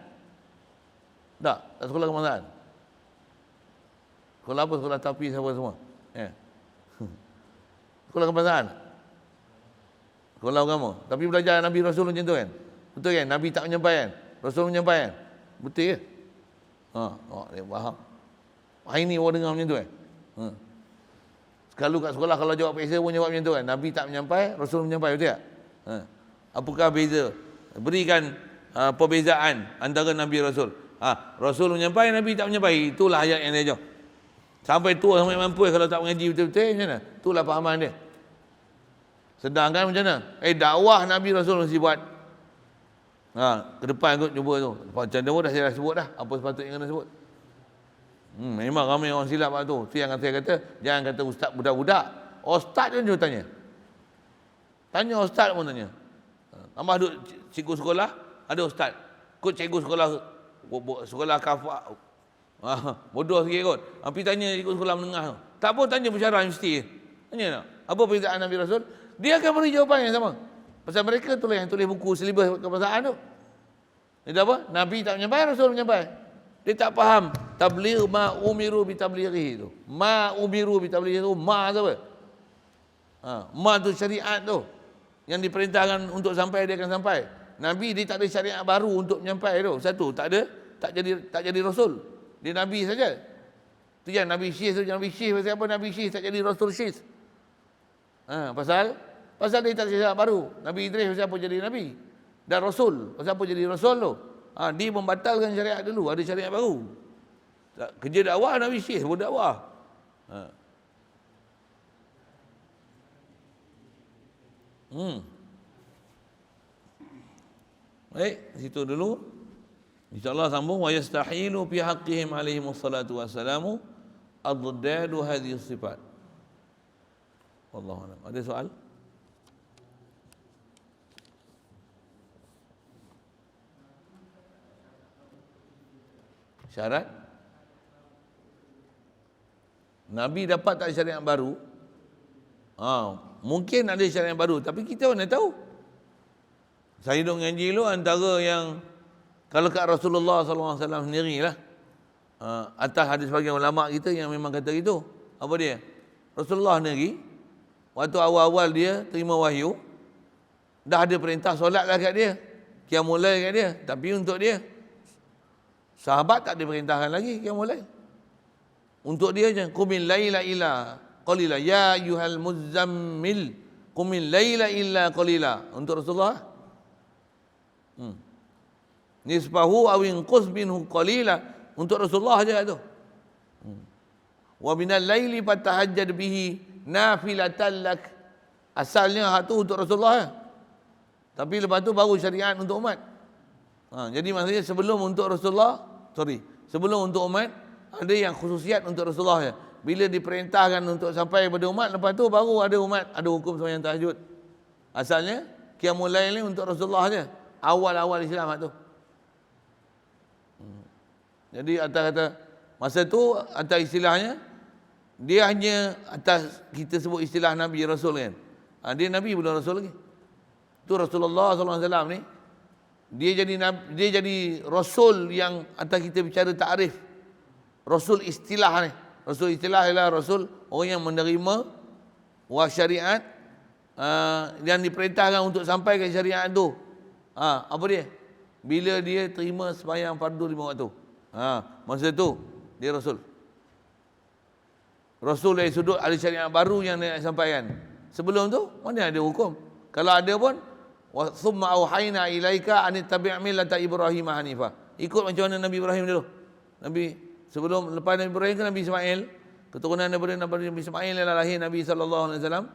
Tak sekolah kebangsaan. Sekolah apa? Sekolah tapi siapa semua? Sekolah kebangsaan. Sekolah agama. Tapi belajar Nabi Rasul macam tu kan? Betul kan? Nabi tak menyampaikan. Rasul menyampaikan. Betul ke? Dia faham. Hari ni orang dengar macam tu kan? Kalau kat sekolah kalau jawab PSA pun jawab macam tu kan? Nabi tak menyampai, Rasul menyampai, betul tak? Apakah beza? Berikan perbezaan antara Nabi Rasul. Rasul menyampai, Nabi tak menyampai. Itulah ayat yang dia jawab. Sampai tua sampai mampu kalau tak mengaji betul-betul macam mana? Itulah pahaman dia. Sedangkan macam mana? Dakwah Nabi Rasul mesti buat. Ke depan kot cuba tu. Macam mana dah saya dah sebut dah. Apa sepatutnya kena sebut. Memang ramai orang silap tu. Tu yang saya kata, jangan kata ustaz budak-budak. Ustaz pun juga tanya. Tanya ustaz pun tanya. Tambah duduk cikgu sekolah, ada ustaz. Kut cikgu sekolah kafah. Bodoh sikit kot. Tapi tanya cikgu sekolah menengah tu. Tak pun tanya bersyarah mesti. Tanya tak? Apa perbezaan Nabi Rasul? Dia akan beri jawapan yang sama. Pasal mereka tulis yang tulis buku silibus kebangsaan tu. Dia apa? Nabi tak menyampai, Rasul menyampai. Dia tak faham tabligh ma umiru bi tablighi tu. Ma umiru bi tablighi tu ma tu apa? Ma tu syariat tu. Yang diperintahkan untuk sampai dia akan sampai. Nabi dia tak ada syariat baru untuk menyampai tu. Satu, tak jadi rasul. Dia nabi saja. Tu yang Nabi Syih tu, Nabi Syih pasal apa? Nabi Syih tak jadi rasul Syih. Pasal dia tak ada syariat baru. Nabi Idris pasal apa jadi nabi? Dan rasul, pasal apa jadi rasul tu? Dia membatalkan syariat dulu, ada syariat baru. Kerja dakwah Nabi Syih sebut dakwah. Baik, situ dulu. InsyaAllah sambung. Wa yastahilu fi haqqihim alaihim wassalatu wassalamu adhdadu hadhihi sifat. Wallahu a'lam. Ada soal? Syarat Nabi dapat tak syariat baru? Mungkin ada syariat baru, tapi kita mana tahu? Saya duk ngaji dulu antara yang kalau kat Rasulullah SAW sendirilah. Atas hadis sebagian ulama kita yang memang kata gitu. Apa dia? Rasulullah sendiri waktu awal-awal dia terima wahyu, dah ada perintah solat lah kat dia, qiyamul lail kat dia, tapi untuk dia sahabat tak diperintahkan lagi qiyamul lail. Untuk dia je, qumil laila illa qalila ya ayyuhal muzammil qumil laila illa qalila. Untuk Rasulullah nisfahu aw inqus minhu qalila. Untuk Rasulullah je tu. Wa minal laili fatahajjad bihi nafilatan lak. Asalnya hak tu untuk Rasulullah. Tapi lepas tu baru syariat untuk umat. Jadi maksudnya sebelum untuk untuk umat ada yang khususiat untuk Rasulullah je. Bila diperintahkan untuk sampai kepada umat, lepas tu baru ada umat, ada hukum sembahyang tahajud. Asalnya qiyamul lail ni untuk Rasulullah je. Awal-awal Islam tu. Jadi atas kata masa tu atas istilahnya dia hanya atas kita sebut istilah Nabi Rasul kan. Dia Nabi belum Rasul lagi. Tu Rasulullah SAW ni dia jadi Rasul yang atas kita bicara takrif. Rasul istilah ni. Rasul istilah ialah Rasul orang yang menerima syariat yang diperintahkan untuk sampai ke syariat tu. Apa dia? Bila dia terima sembahyang fardu 5 waktu. Masa tu dia Rasul. Rasul dari sudut ada syariat baru yang dia nak sampaikan. Sebelum tu mana ada hukum? Kalau ada pun wa thumma auhayna ilaika an tabi' millata Ibrahim hanifah. Ikut macam mana Nabi Ibrahim dulu. Nabi sebelum lepas Nabi Ibrahim kan Nabi Ismail, keturunan daripada Nabi Ismail ialah lahir Nabi sallallahu alaihi wasallam.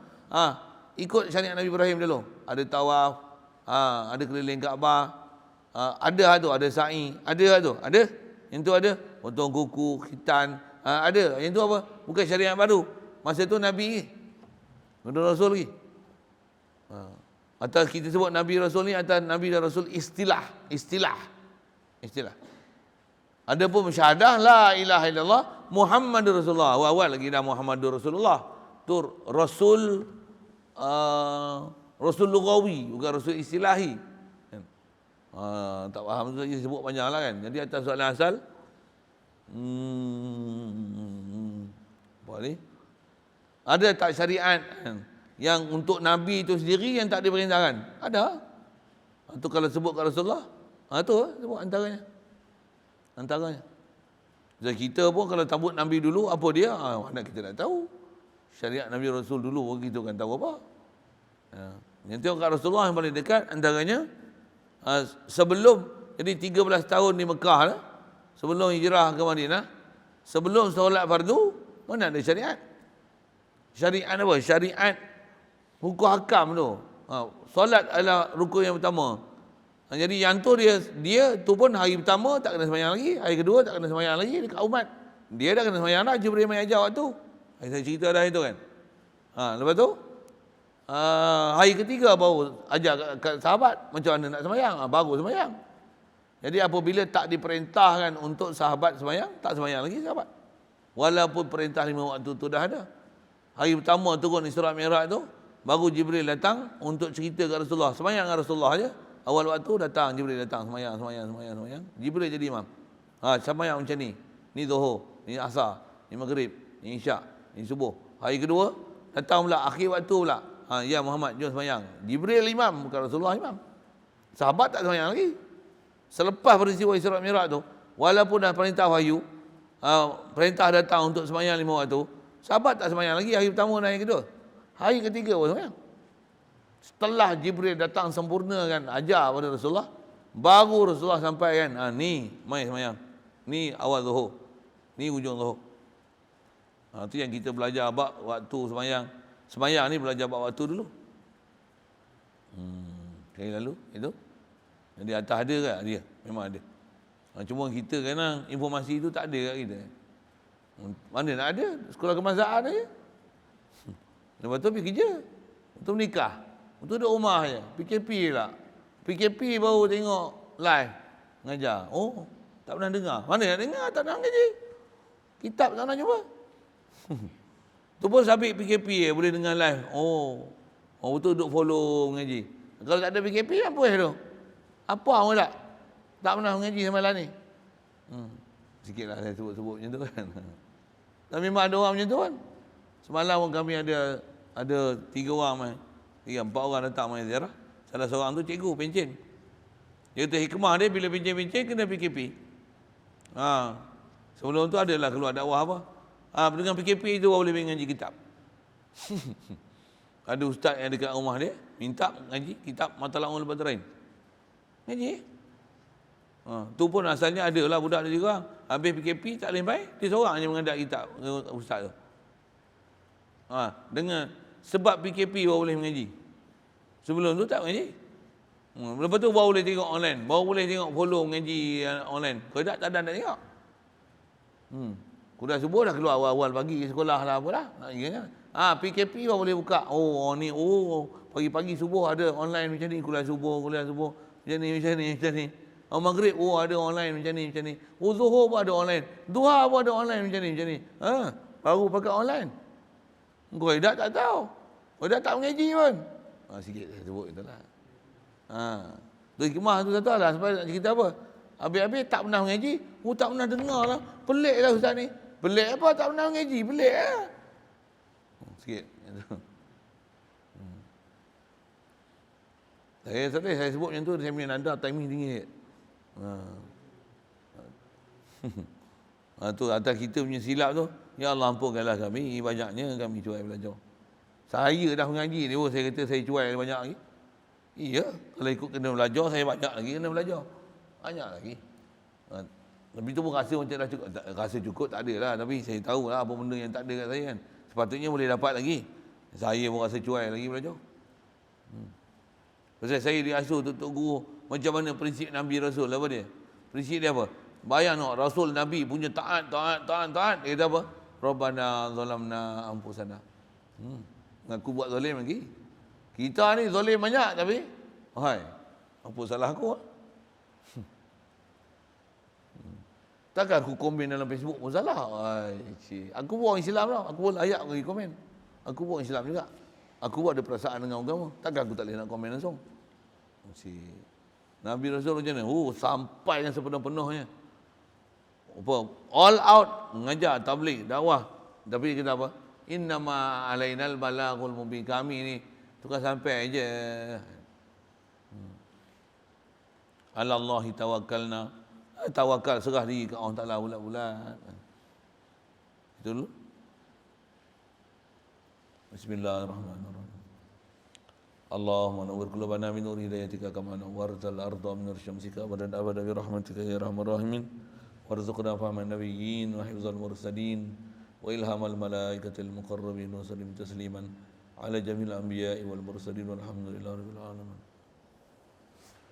Ikut syariat Nabi Ibrahim dulu. Ada tawaf, ada keliling Kaabah, ada sa'i, ada. Yang tu ada potong kuku, khitan, ada. Yang tu apa? Bukan syariat baru. Masa tu Nabi belum Rasul lagi. Atau kita sebut Nabi Rasul ni atau Nabi dan Rasul istilah. Ada pun syahadah la ilaha illallah Muhammadur Rasulullah. Awal lagi dah Muhammadur Rasulullah. Tu Rasul Rasul lughawi, bukan Rasul istilahi. Tak faham tu sebut panjang lah kan. Jadi atas soalan asal apa ni? Ada tak syariat yang untuk Nabi itu sendiri yang tak diperintahkan? Ada. Itu kalau sebut kat Rasulullah, tu sebut antaranya. Jadi kita pun kalau tabut Nabi dulu, apa dia? Mana kita nak tahu. Syariat Nabi Rasul dulu, kita kan tahu apa. Yang tengok kat Rasulullah yang paling dekat, antaranya sebelum, jadi 13 tahun di Mekah lah, sebelum hijrah ke Madinah, sebelum solat fardu, mana ada syariat? Syariat apa? Syariat hukum hakam tu. Solat adalah rukun yang pertama. Jadi yang tu dia tu pun hari pertama tak kena sembahyang lagi, hari kedua tak kena sembahyang lagi dekat umat. Dia dah kena sembahyang dah, Jibril mai ajar waktu. Saya cerita dah itu kan. Lepas tu hari ketiga baru ajar kat sahabat macam mana nak sembahyang, baru sembahyang. Jadi apabila tak diperintahkan untuk sahabat sembahyang, tak sembahyang lagi sahabat. Walaupun perintah 5 waktu tu dah ada. Hari pertama turun Isra Mi'raj tu, baru Jibril datang untuk cerita kat Rasulullah. Sembahyang dengan Rasulullah aja. Awal waktu datang Jibril datang sembahyang. Jibril jadi imam. Sembahyang macam ni. Ni Zuhur, ni Asar, ni Maghrib, ni Isyak, ni Subuh. Hari kedua datang pula akhir waktu pula. Ya Muhammad jom sembahyang. Jibril imam, bukan Rasulullah imam. Sahabat tak sembahyang lagi. Selepas peristiwa Isra Mi'raj tu, walaupun dah perintah wahyu, perintah datang untuk sembahyang 5 waktu, sahabat tak sembahyang lagi hari pertama dan hari kedua. Hari ketiga baru sembahyang. Setelah Jibril datang sempurnakan ajar pada Rasulullah, baru Rasulullah sampaikan, ni mai sembahyang. Ni awal zuhur. Ni hujung zuhur. Itu yang kita belajar bab waktu sembahyang. Sembahyang ni belajar bab waktu dulu. Kali lalu itu. Di atas ada ke? Dia memang ada. Cuma kita kadang informasi itu tak ada kat kita. Mana nak ada? Sekolah kebangsaan aja. Lepas tu pergi kerja. Lepas tu menikah. Lepas tu duduk rumah je. PKP lah. PKP baru tengok live. Ngajar. Oh, tak pernah dengar. Mana nak dengar? Tak pernah ngaji. Kitab tak pernah jumpa. Tu pun sabit PKP boleh dengar live. Oh, betul duduk follow mengaji. Kalau tak ada PKP, apa tu? Apa orang tak pernah mengaji semalam ni? Sikitlah saya sebut-sebut macam tu kan. Dan memang ada orang macam tu kan. Semalam kami ada 3 orang, 4 orang datang main ziarah. Salah seorang tu cikgu pencen. Dia kata hikmah dia bila pencen-pencen kena PKP. Sebelum tu adalah keluar dakwah apa. Dengan PKP itu boleh mengaji kitab. Ada ustaz yang dekat rumah dia minta ngaji kitab Matla'ul Badrain. Ngaji. Tu pun asalnya ada lah budak dia juga. Habis PKP tak boleh baik, dia seorang je mengadap kitab ustaz tu. Dengan sebab PKP baru boleh mengaji. Sebelum tu tak mengaji. Lepas tu baru boleh tengok online, baru boleh tengok follow mengaji online. Kalau tak ada nak tengok. Kuliah subuh dah keluar awal-awal pagi sekolah lah apalah. PKP baru boleh buka. Pagi-pagi subuh ada online macam ni, kuliah subuh macam ni. Maghrib ada online macam ni. Zuhur pun ada online. Duha pun ada online macam ni. Baru pakai online. Kau dah tak tahu. Kau dah tak mengaji pun. Sikit saya sebut itulah. Tu hikmah tu satu lah. Sebab nak cerita apa? Habis-habis tak pernah mengaji. Tak pernah dengar lah. Pelik lah ustaz ni. Pelik apa? Tak pernah mengaji. Pelik lah. Sikit. Saya sebut macam tu, saya punya nada timing tinggi. Tu atas kita punya silap tu. Ya Allah ampunkanlah kami. Banyaknya kami cuai belajar. Saya dah mengaji ni. Saya kata saya cuai banyak lagi. Iya. Kalau ikut kena belajar, saya banyak lagi kena belajar. Banyak lagi. Tapi tu pun rasa macam dah cukup. Rasa cukup tak ada lah. Tapi saya tahu lah apa benda yang tak ada kat saya kan. Sepatutnya boleh dapat lagi. Saya pun rasa cuai lagi belajar. Pasal saya diasuh untuk guru macam mana prinsip Nabi Rasul. Apa dia? Prinsip dia apa? Bayang no, Rasul Nabi punya taat. Dia kata apa? Rabbana zalamna anfusana. Aku buat zalim lagi. Kita ni zalim banyak tapi apa salah aku? Takkan aku komen dalam Facebook pun salah. Aku buat orang Islam tau. Aku pun layak bagi komen. Aku buat orang Islam juga. Aku buat ada perasaan dengan agama. Takkan aku tak boleh nak komen langsung. Nabi Rasul macam mana? Sampai yang sepenuh-penuhnya. All out mengajar, tabligh, dakwah. Tapi kita apa? Innama alainal balaghul mubin. Kami ni tukar sampai aja. Alallahi tawakkalna. Tawakal, serah diri ke Allah Ta'ala bulat-bulat. Itu dulu. Bismillahirrahmanirrahim. Allahumma nawwir qulubana min nur hidayatika kama nawwartal arda min nur syamsika wa dan abada bi rahmatika ya arhamar rahimin. Warzuqna fahman nabiyyin wa hifzal mursalin wa ilhamal malaikatil muqarrabin wa sallim tasliman ala jamil anbiya'i wal mursalin walhamdulillahi rabbil alamin.